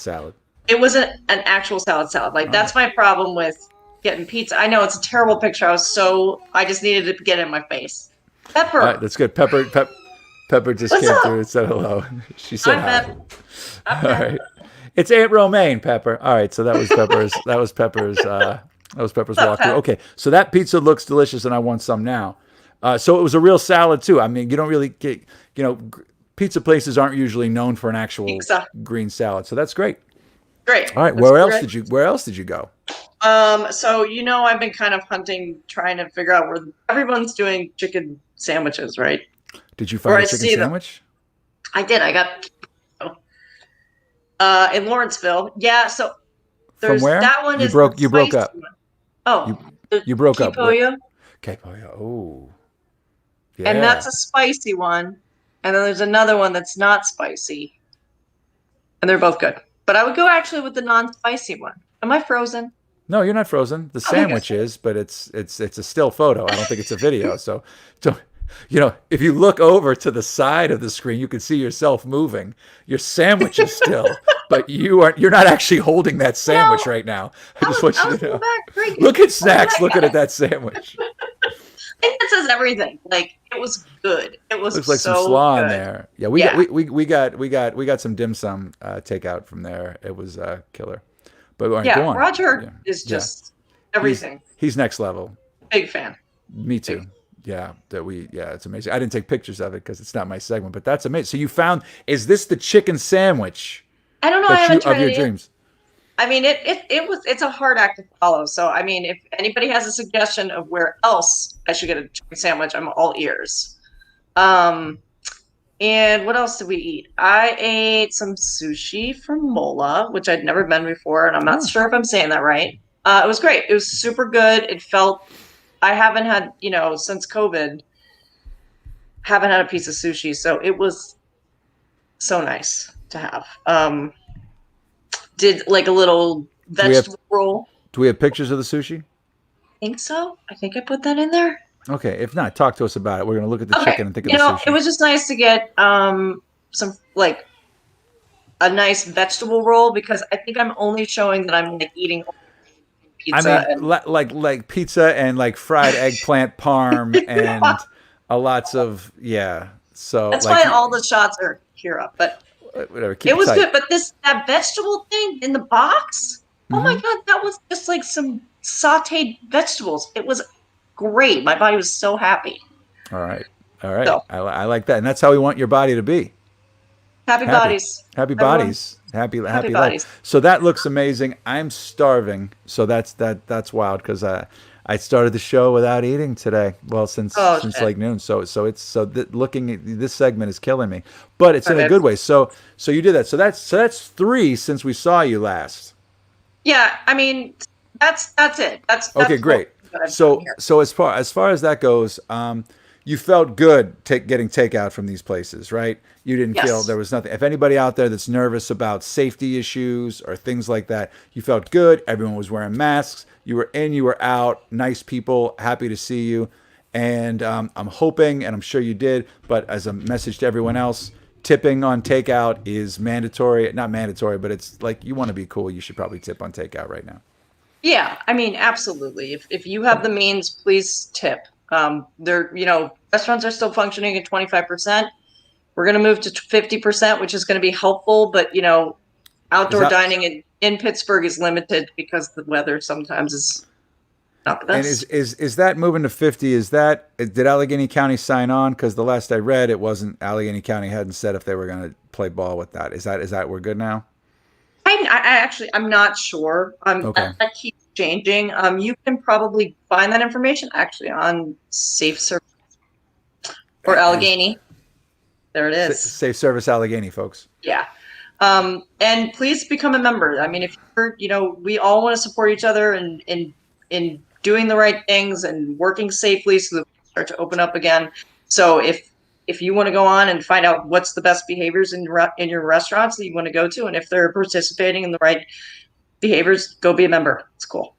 It was an actual salad. Like, that's my problem with getting pizza. I know it's a terrible picture. I just needed to get it in my face. Pepper. All right, that's good. Pepper just came through and said hello. She said hi. All right. It's Aunt Romaine, Pepper. All right, so that was Pepper's. That was Pepper's walkthrough. Okay, so that pizza looks delicious, and I want some now. So it was a real salad too. I mean, you don't really get, pizza places aren't usually known for an actual green salad. So that's great. Great. All right, where else did you go? So I've been kind of hunting, trying to figure out where everyone's doing chicken sandwiches, right? Did you find a chicken sandwich? I did. I got. In Lawrenceville. Yeah, so there's From where? that one You is broke the you broke spicy up. one. Oh, You broke up. Kipoyo. Kipoyo. Oh. Yeah. And that's a spicy one. And then there's another one that's not spicy. And they're both good. But I would go actually with the non-spicy one. Am I frozen? No, you're not frozen. The sandwich is, but it's a still photo. I don't think it's a video. So, if you look over to the side of the screen, you can see yourself moving. Your sandwich is still, but you're not actually holding that sandwich right now. I just want you to know. Look at Snacks looking at that sandwich. I think that says everything. Like, it was good. It was Looks like so some slaw in good. there. Yeah, we got some dim sum takeout from there. It was killer. But go on. Roger is just everything. He's next level. Big fan. Me too. Yeah, it's amazing. I didn't take pictures of it because it's not my segment, but that's amazing. So is this the chicken sandwich? I don't know. I haven't tried of your it. Dreams. I mean, it's a hard act to follow. So, I mean, if anybody has a suggestion of where else I should get a chicken sandwich, I'm all ears. And what else did we eat? I ate some sushi from Mola, which I'd never been before, and I'm not sure if I'm saying that right. It was great. It was super good. It felt, I haven't had, since COVID, haven't had a piece of sushi, so it was so nice to have. Did like a little vegetable roll. Do we have pictures of the sushi? I think so. I think I put that in there. Okay, if not, talk to us about it. We're going to look at the chicken and think of the sushi. It was just nice to get some like a nice vegetable roll because I think I'm only showing that I'm like eating pizza. I mean, like pizza and like fried eggplant parm and lots of So that's why all the shots are here up, but whatever. It was good. But that vegetable thing in the box, oh my god, that was just like some sautéed vegetables. It was great. My body was so happy. All right. So, I like that, and that's how we want your body to be. Happy bodies. Happy bodies. Happy bodies. Life. So that looks amazing. I'm starving. So that's wild because I started the show without eating today. Well, since like noon. So looking at this segment is killing me, but it's in a good way. So you did that. So that's 3 since we saw you last. Yeah, I mean that's it. That's okay. Great. So as far as that goes, you felt good getting takeout from these places, right? You didn't feel there was nothing. If anybody out there that's nervous about safety issues or things like that, you felt good. Everyone was wearing masks. You were in, you were out. Nice people, happy to see you. And I'm hoping, and I'm sure you did, but as a message to everyone else, tipping on takeout is mandatory. Not mandatory, but it's like you want to be cool. You should probably tip on takeout right now. Yeah, I mean, absolutely. If you have the means, please tip. Restaurants are still functioning at 25%. We're going to move to 50%, which is going to be helpful. But, outdoor dining in Pittsburgh is limited because the weather sometimes is not the best. And is that moving to 50? Did Allegheny County sign on? Because the last I read, it wasn't Allegheny County hadn't said if they were going to play ball with that. Is that we're good now? I'm not sure. Okay. That keeps changing. You can probably find that information actually on Safe Service or Allegheny. There it is. Safe Service Allegheny, folks. Yeah. And please become a member. I mean, if you're, we all want to support each other in doing the right things and working safely so that we start to open up again. So if you want to go on and find out what's the best behaviors in your restaurants that you want to go to, and if they're participating in the right behaviors, go be a member. It's cool.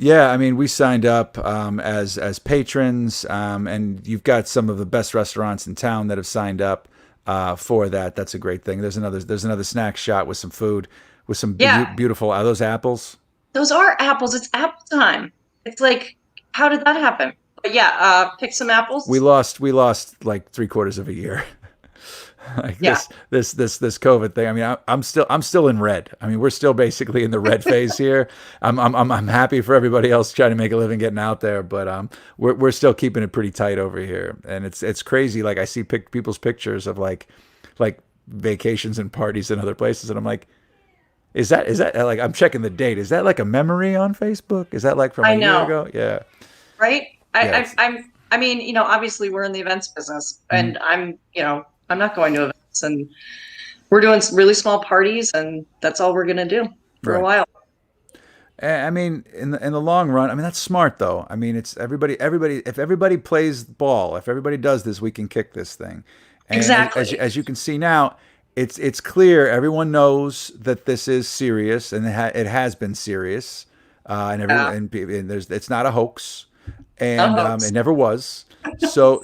Yeah, I mean, we signed up as patrons, and you've got some of the best restaurants in town that have signed up for that. That's a great thing. There's another snack shot with some food, with some beautiful. Are those apples? Those are apples. It's apple time. It's like, how did that happen? But yeah, pick some apples. We lost like 3/4 of a year. This COVID thing. I mean, I'm still in red. I mean, we're still basically in the red phase here. I'm happy for everybody else trying to make a living getting out there, but we're still keeping it pretty tight over here, and it's crazy. Like I see people's pictures of like vacations and parties in other places, and I'm like, is that like I'm checking the date? Is that like a memory on Facebook? Is that like from a year ago? Yeah. Right. I mean, obviously we're in the events business, and I'm not going to events, and we're doing some really small parties, and that's all we're gonna do for a while. I mean, in the long run, I mean that's smart though. I mean, it's everybody. If everybody plays ball, if everybody does this, we can kick this thing. And Exactly. as you can see now, it's clear. Everyone knows that this is serious, and it has been serious. And everyone and there's it's not a hoax, and it never was. So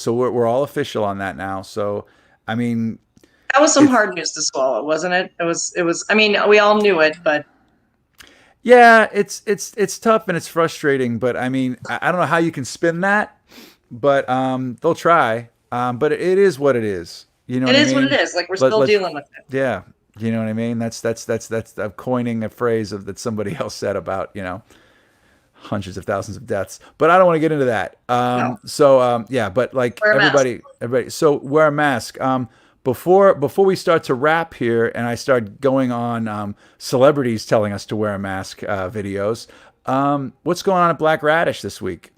we're all official on that now. So I mean, that was some hard news to swallow, wasn't it? It was. I mean, we all knew it, but. Yeah, it's tough and it's frustrating, but I mean, I don't know how you can spin that, but they'll try. But it is what it is. You know, what what it is. Like we're still dealing with it. Yeah, you know what I mean. That's coining a phrase that somebody else said about hundreds of thousands of deaths. But I don't want to get into that. No. So yeah, but like everybody. So wear a mask. Before we start to wrap here, and I start going on celebrities telling us to wear a mask videos. What's going on at Black Radish this week?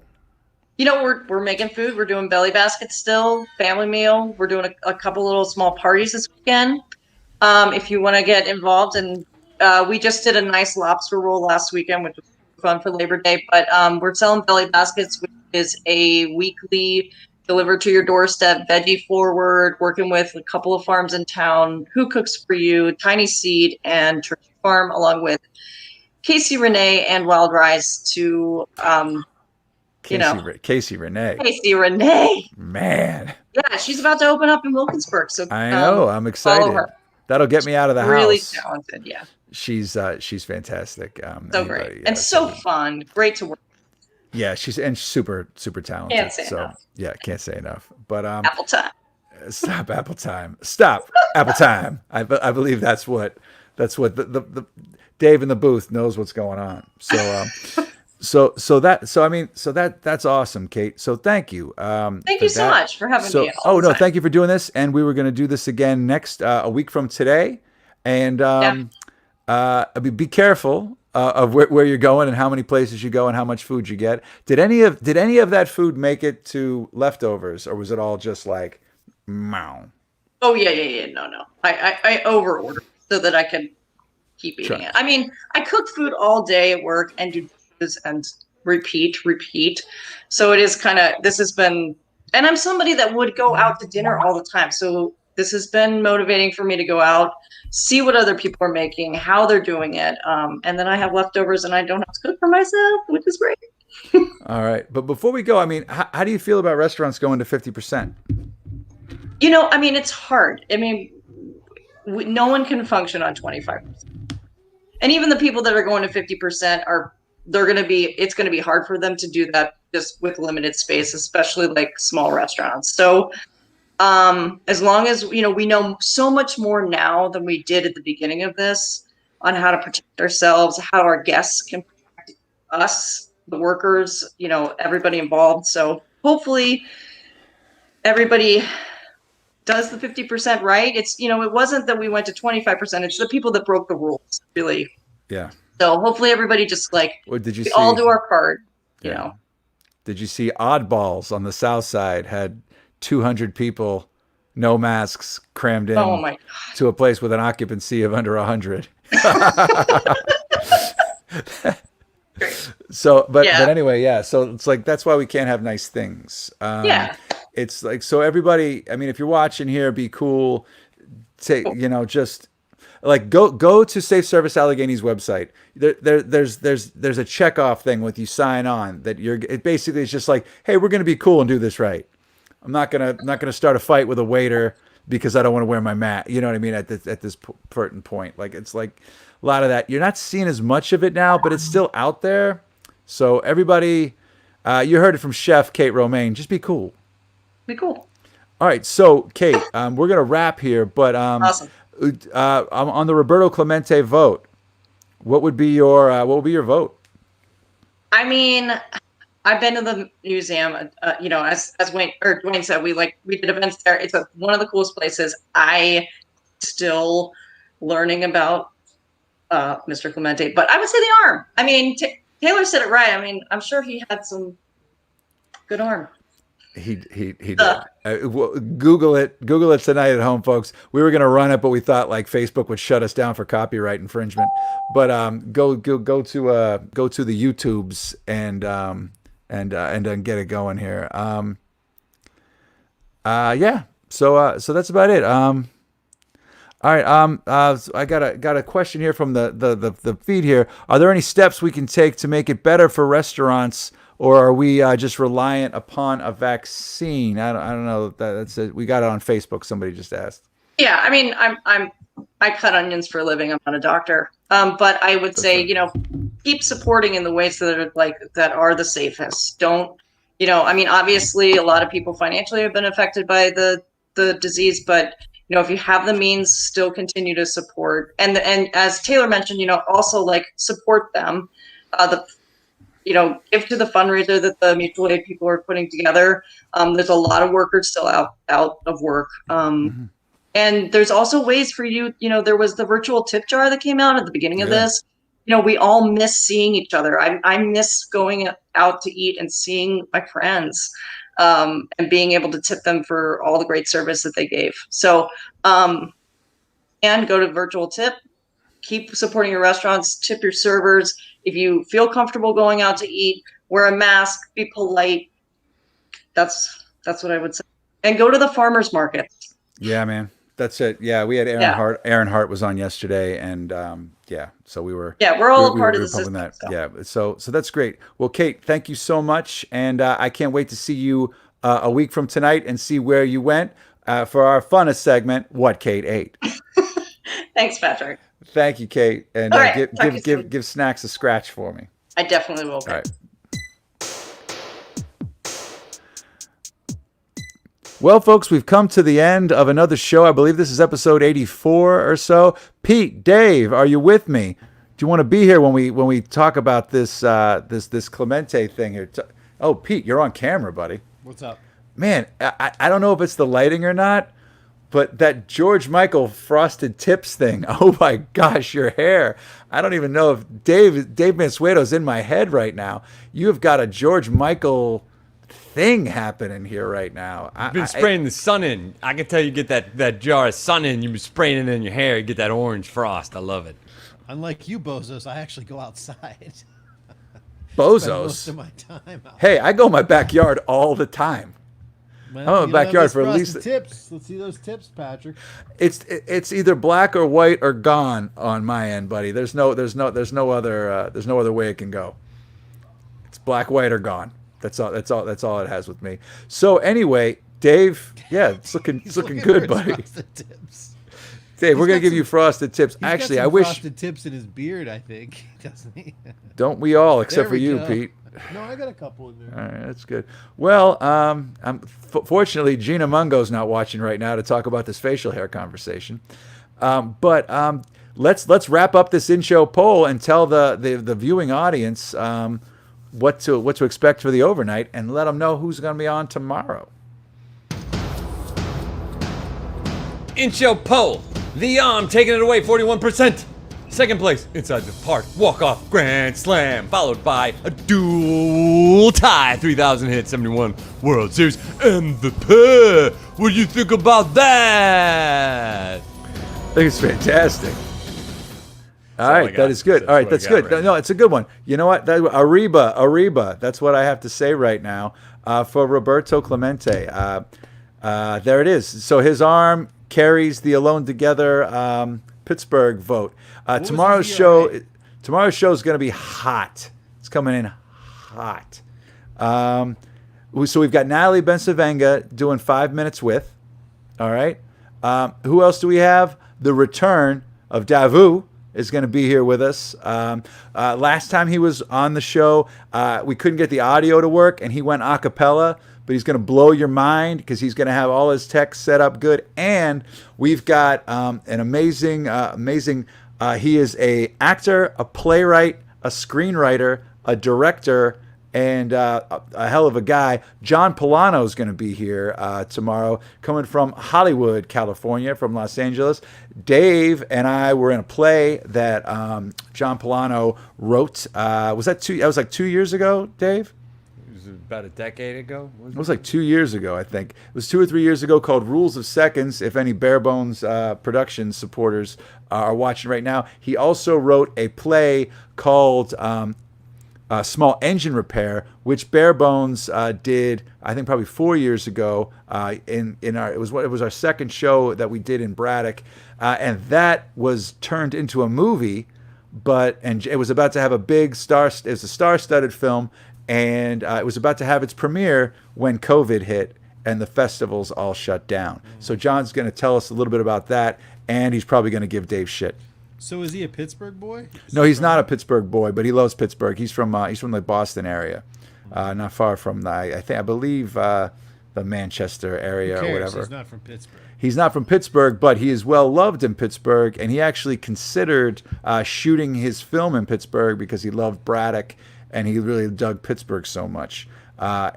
You know, we're making food. We're doing belly baskets still, family meal. We're doing a couple little small parties this weekend. If you want to get involved, and we just did a nice lobster roll last weekend, which was fun for Labor Day. But we're selling belly baskets, which is a weekly delivered to your doorstep, veggie forward, working with a couple of farms in town. Who Cooks for You, Tiny Seed, and Turkey Farm, along with Casey Renee and Wild Rice to, Casey Renee. Casey Renee. Man. Yeah, she's about to open up in Wilkinsburg. So I know. I'm excited. Follow her. That'll get me out of the house. Really talented, yeah. She's fantastic. So great. And so fun. Great to work. Yeah, she's super talented. Can't say enough. Yeah, can't say enough. But Apple time. Stop Apple time. Stop Apple time. I believe that's what the Dave in the booth knows what's going on. So that's awesome, Kate. So thank you. Thank you so much for having me. Thank you for doing this. And we were going to do this again next a week from today. And be careful of where you're going and how many places you go and how much food you get. Did any of that food make it to leftovers, or was it all just like, meow? Oh yeah. No. I over ordered so that I could keep eating it. I mean, I cook food all day at work and do dishes and repeat. So it is this has been, and I'm somebody that would go out to dinner all the time. So this has been motivating for me to go out, see what other people are making, how they're doing it. And then I have leftovers and I don't have to cook for myself, which is great. All right. But before we go, I mean, how do you feel about restaurants going to 50%? You know, I mean, it's hard. I mean, no one can function on 25%. And even the people that are going to 50% it's going to be hard for them to do that just with limited space, especially like small restaurants. So as long as, we know so much more now than we did at the beginning of this on how to protect ourselves, how our guests can protect us, the workers, everybody involved. So hopefully everybody does the 50% right. It's, it wasn't that we went to 25%. It's the people that broke the rules, really. Yeah. So hopefully everybody just did you see? All do our part, Yeah. Did you see Oddballs on the South Side had 200 people, no masks, crammed in to a place with an occupancy of under 100. But anyway, yeah. So it's like, that's why we can't have nice things. It's like, so everybody, I mean, if you're watching here, be cool. Just like go to Safe Service Allegheny's website. There's a checkoff thing with you sign on that it basically is just like, hey, we're going to be cool and do this right. I'm not gonna start a fight with a waiter because I don't want to wear my mask. You know what I mean? At this certain point, like it's like a lot of that. You're not seeing as much of it now, but it's still out there. So everybody, you heard it from Chef Kate Romane. Just be cool. Be cool. All right, so Kate, we're gonna wrap here, but awesome. On the Roberto Clemente vote, what would be your vote? I mean, I've been to the museum, as Duane said, we did events there. It's one of the coolest places. I still learning about Mr. Clemente, but I would say the arm. I mean, Taylor said it right. I mean, I'm sure he had some good arm. He did. Google it tonight at home, folks. We were gonna run it, but we thought like Facebook would shut us down for copyright infringement. But go to the YouTubes and then get it going here. Yeah. So that's about it. All right. So I got a question here from the feed here. Are there any steps we can take to make it better for restaurants? Or are we just reliant upon a vaccine? I don't know. That's it. We got it on Facebook. Somebody just asked. Yeah, I mean, I cut onions for a living. I'm not a doctor, but I would say, keep supporting in the ways that are the safest. Don't, I mean, obviously, a lot of people financially have been affected by the disease, but if you have the means, still continue to support. And as Taylor mentioned, also like support them. Give to the fundraiser that the mutual aid people are putting together. There's a lot of workers still out of work. And there's also ways for you, there was the virtual tip jar that came out at the beginning of this. We all miss seeing each other. I miss going out to eat and seeing my friends and being able to tip them for all the great service that they gave. So, and go to virtual tip. Keep supporting your restaurants, tip your servers. If you feel comfortable going out to eat, wear a mask, be polite. That's what I would say. And go to the farmers market. Yeah, man. That's it. Yeah, we had Aaron Hart. Aaron Hart was on yesterday, and so we were. Yeah, we're all part of the system. That. So. Yeah, so that's great. Well, Kate, thank you so much, and I can't wait to see you a week from tonight and see where you went for our funnest segment. What Kate ate. Thanks, Patrick. Thank you, Kate, and right, give Snacks a scratch for me. I definitely will. All right. Well, folks, we've come to the end of another show. I believe this is episode 84 or so. Pete, Dave, are you with me? Do you want to be here when we talk about this Clemente thing here? Oh, Pete, you're on camera, buddy. What's up? Man, I don't know if it's the lighting or not, but that George Michael frosted tips thing. Oh my gosh, your hair. I don't even know if Dave Mansueto's in my head right now. You have got a George Michael thing happening here right now. You've been spraying the sun in. I can tell you get that jar of sun in. You've been spraying it in your hair. You get that orange frost. I love it. Unlike you, bozos, I actually go outside. Bozos? Spend most of my time out. Hey, I go in my backyard all the time. Man, I'm in my backyard for at least tips. Let's see those tips, Patrick. It's either black or white or gone on my end, buddy. There's no other way it can go. It's black, white, or gone. That's all it has with me. So anyway, Dave, yeah, it's looking good, buddy. Tips. Dave, we're gonna give you frosted tips. Actually, I wish frosted tips in his beard. I think, doesn't he? Don't we all, except for you, Pete? No, I got a couple in there. All right, that's good. Well, fortunately, Gina Mungo's not watching right now to talk about this facial hair conversation. But let's wrap up this in-show poll and tell the viewing audience what to expect for the overnight, and let them know who's going to be on tomorrow. In-show poll. The Arm taking it away, 41%. Second place, Inside the Park, walk-off grand slam, followed by a dual tie, 3,000 hit, 71 World Series, and the pair. What do you think about that? I think it's fantastic. All right, that is good. All right, that's good. No, it's a good one. You know what? Arriba. That's what I have to say right now for Roberto Clemente. There it is. So his arm carries the Alone Together Pittsburgh vote. Tomorrow's show is going to be hot. It's coming in hot. So we've got Natalie Bensavenga doing 5 minutes with. All right. Who else do we have? The return of Davu is going to be here with us. Last time he was on the show, we couldn't get the audio to work, and he went a cappella. But he's going to blow your mind because he's going to have all his tech set up good. And we've got an amazing. He is a actor, a playwright, a screenwriter, a director, and a hell of a guy. John Polano is going to be here tomorrow, coming from Hollywood, California, from Los Angeles. Dave and I were in a play that John Polano wrote. Was that like 2 years ago, Dave? was about a decade ago. It was like 2 years ago, I think. It was 2 or 3 years ago, called Rules of Seconds. If any Bare Bones Productions supporters are watching right now, he also wrote a play called Small Engine Repair, which Bare Bones did, I think, probably 4 years ago. It was our second show that we did in Braddock, and that was turned into a movie. And it was about to have a big star. It was a star-studded film, and it was about to have its premiere when COVID hit and the festivals all shut down. So John's going to tell us a little bit about that, and he's probably going to give Dave shit. So is he a Pittsburgh boy? No, he's not a Pittsburgh boy, but he loves Pittsburgh. He's from the Boston area, not far from I believe the Manchester area or whatever. He's not from Pittsburgh. He's not from Pittsburgh, but he is well loved in Pittsburgh, and he actually considered shooting his film in Pittsburgh because he loved Braddock and he really dug Pittsburgh so much. So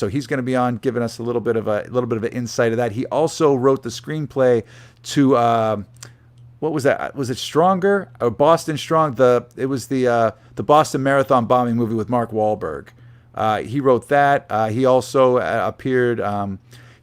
he's going to be on giving us a little bit of an insight of that. He also wrote the screenplay to what was that? Was it Stronger or Boston Strong? It was the Boston Marathon bombing movie with Mark Wahlberg. He wrote that. He also appeared.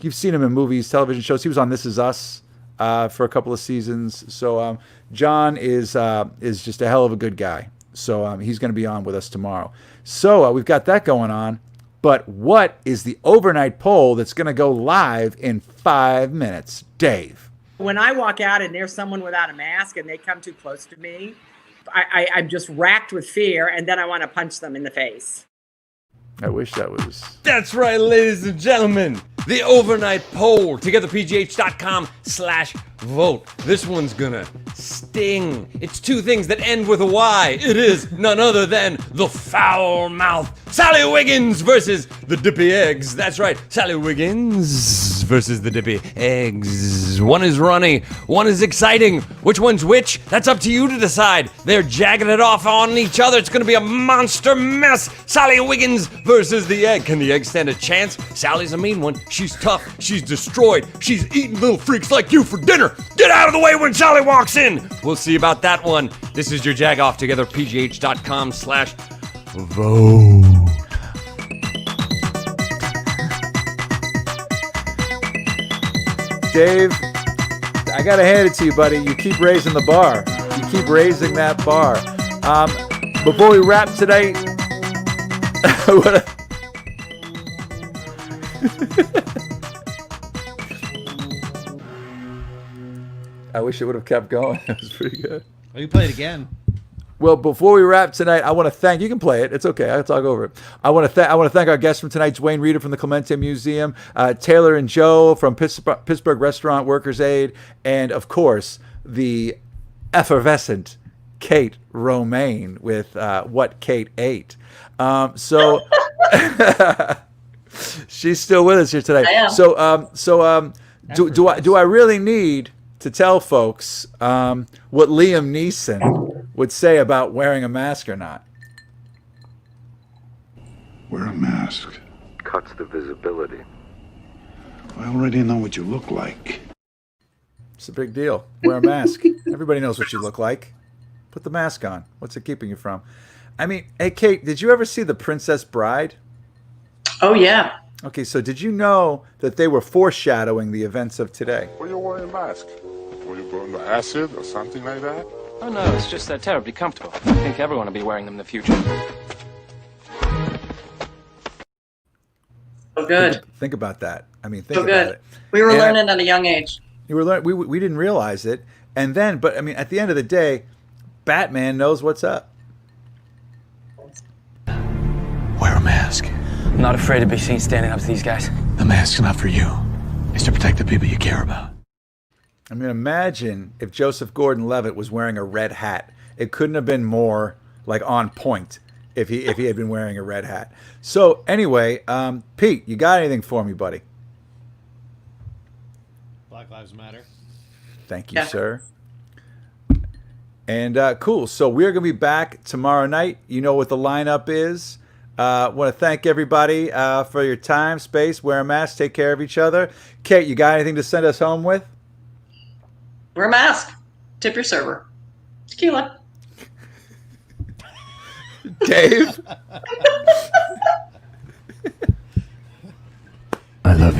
You've seen him in movies, television shows. He was on This Is Us for a couple of seasons. So John is just a hell of a good guy. So he's going to be on with us tomorrow. So we've got that going on. But what is the overnight poll that's going to go live in 5 minutes? Dave. When I walk out and there's someone without a mask and they come too close to me, I'm just racked with fear, and then I want to punch them in the face. I wish that was... That's right, ladies and gentlemen. The overnight poll. TogetherPGH.com/vote. This one's gonna sting. It's two things that end with a Y. It is none other than the foul mouth. Sally Wiggins versus the Dippy Eggs. That's right, Sally Wiggins versus the Dippy Eggs. One is runny, one is exciting. Which one's which? That's up to you to decide. They're jagging it off on each other. It's gonna be a monster mess. Sally Wiggins versus the egg. Can the egg stand a chance? Sally's a mean one. She's tough. She's destroyed. She's eating little freaks like you for dinner. Get out of the way when Sally walks in. We'll see about that one. This is your Jag Off Together, PGH.com/vote. Dave, I gotta hand it to you, buddy. You keep raising the bar. You keep raising that bar. Before we wrap today, I wish it would have kept going. It was pretty good. Oh, you play it again. Well, before we wrap tonight, I want to thank. You can play it. It's okay. I'll talk over it. I want to thank our guests from tonight: Duane Rieder from the Clemente Museum, Taylor and Joe from Pittsburgh Restaurant Workers Aid, and of course the effervescent Kate Romane with What Kate Ate. So she's still with us here today. I am. Do I really need to tell folks what Liam Neeson would say about wearing a mask or not? Wear a mask. Cuts the visibility. I already know what you look like. It's a big deal. Wear a mask. Everybody knows what you look like. Put the mask on. What's it keeping you from? I mean, hey, Kate, did you ever see The Princess Bride? Oh, yeah. Okay, so did you know that they were foreshadowing the events of today? Why are you wearing a mask? Were you going to acid or something like that? Oh no, it's just they're terribly comfortable. I think everyone will be wearing them in the future. So good. Think about that. I mean, think So about good. it. We were And learning at a young age. You were learning. We didn't realize it, and then, but I mean, at the end of the day, Batman knows what's up. Wear a mask. I'm not afraid to be seen standing up to these guys. The mask's not for you. It's to protect the people you care about. I mean, imagine if Joseph Gordon-Levitt was wearing a red hat. It couldn't have been more like on point if he had been wearing a red hat. So anyway, Pete, you got anything for me, buddy? Black Lives Matter. Thank you, sir. And cool. So we're going to be back tomorrow night. You know what the lineup is. Want to thank everybody for your time, space. Wear a mask. Take care of each other. Kate, you got anything to send us home with? Wear a mask. Tip your server. Tequila. Dave?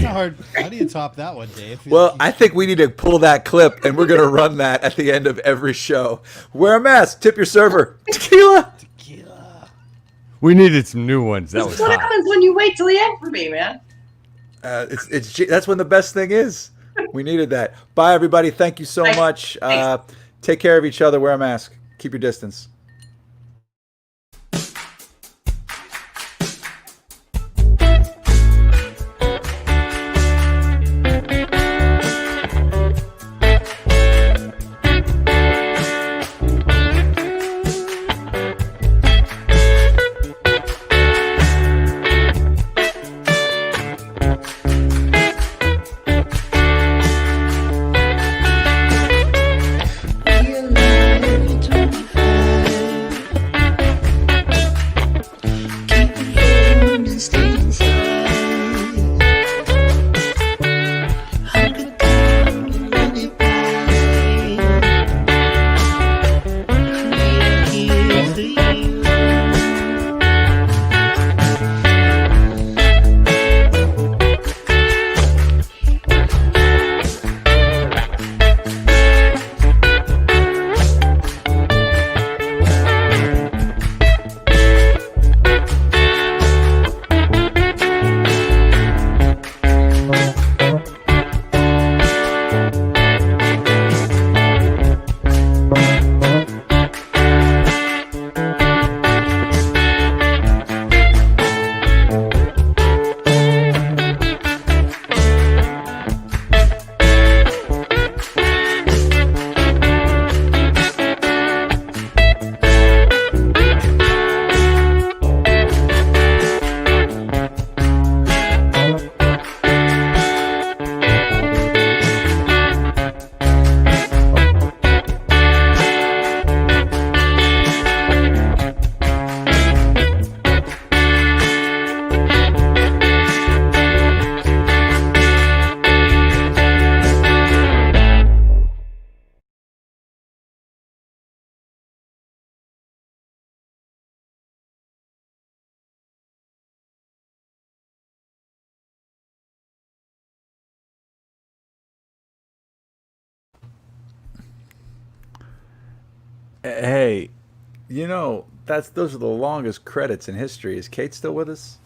That's hard. How do you top that one, Dave? Well, I think we need to pull that clip, and we're going to run that at the end of every show. Wear a mask. Tip your server. Tequila. We needed some new ones. That was That's what hot. happens when you wait till the end for me, man. That's when the best thing is. We needed that. Bye, everybody. Thank you so much. Take care of each other. Wear a mask. Keep your distance. Hey, those are the longest credits in history. Is Kate still with us?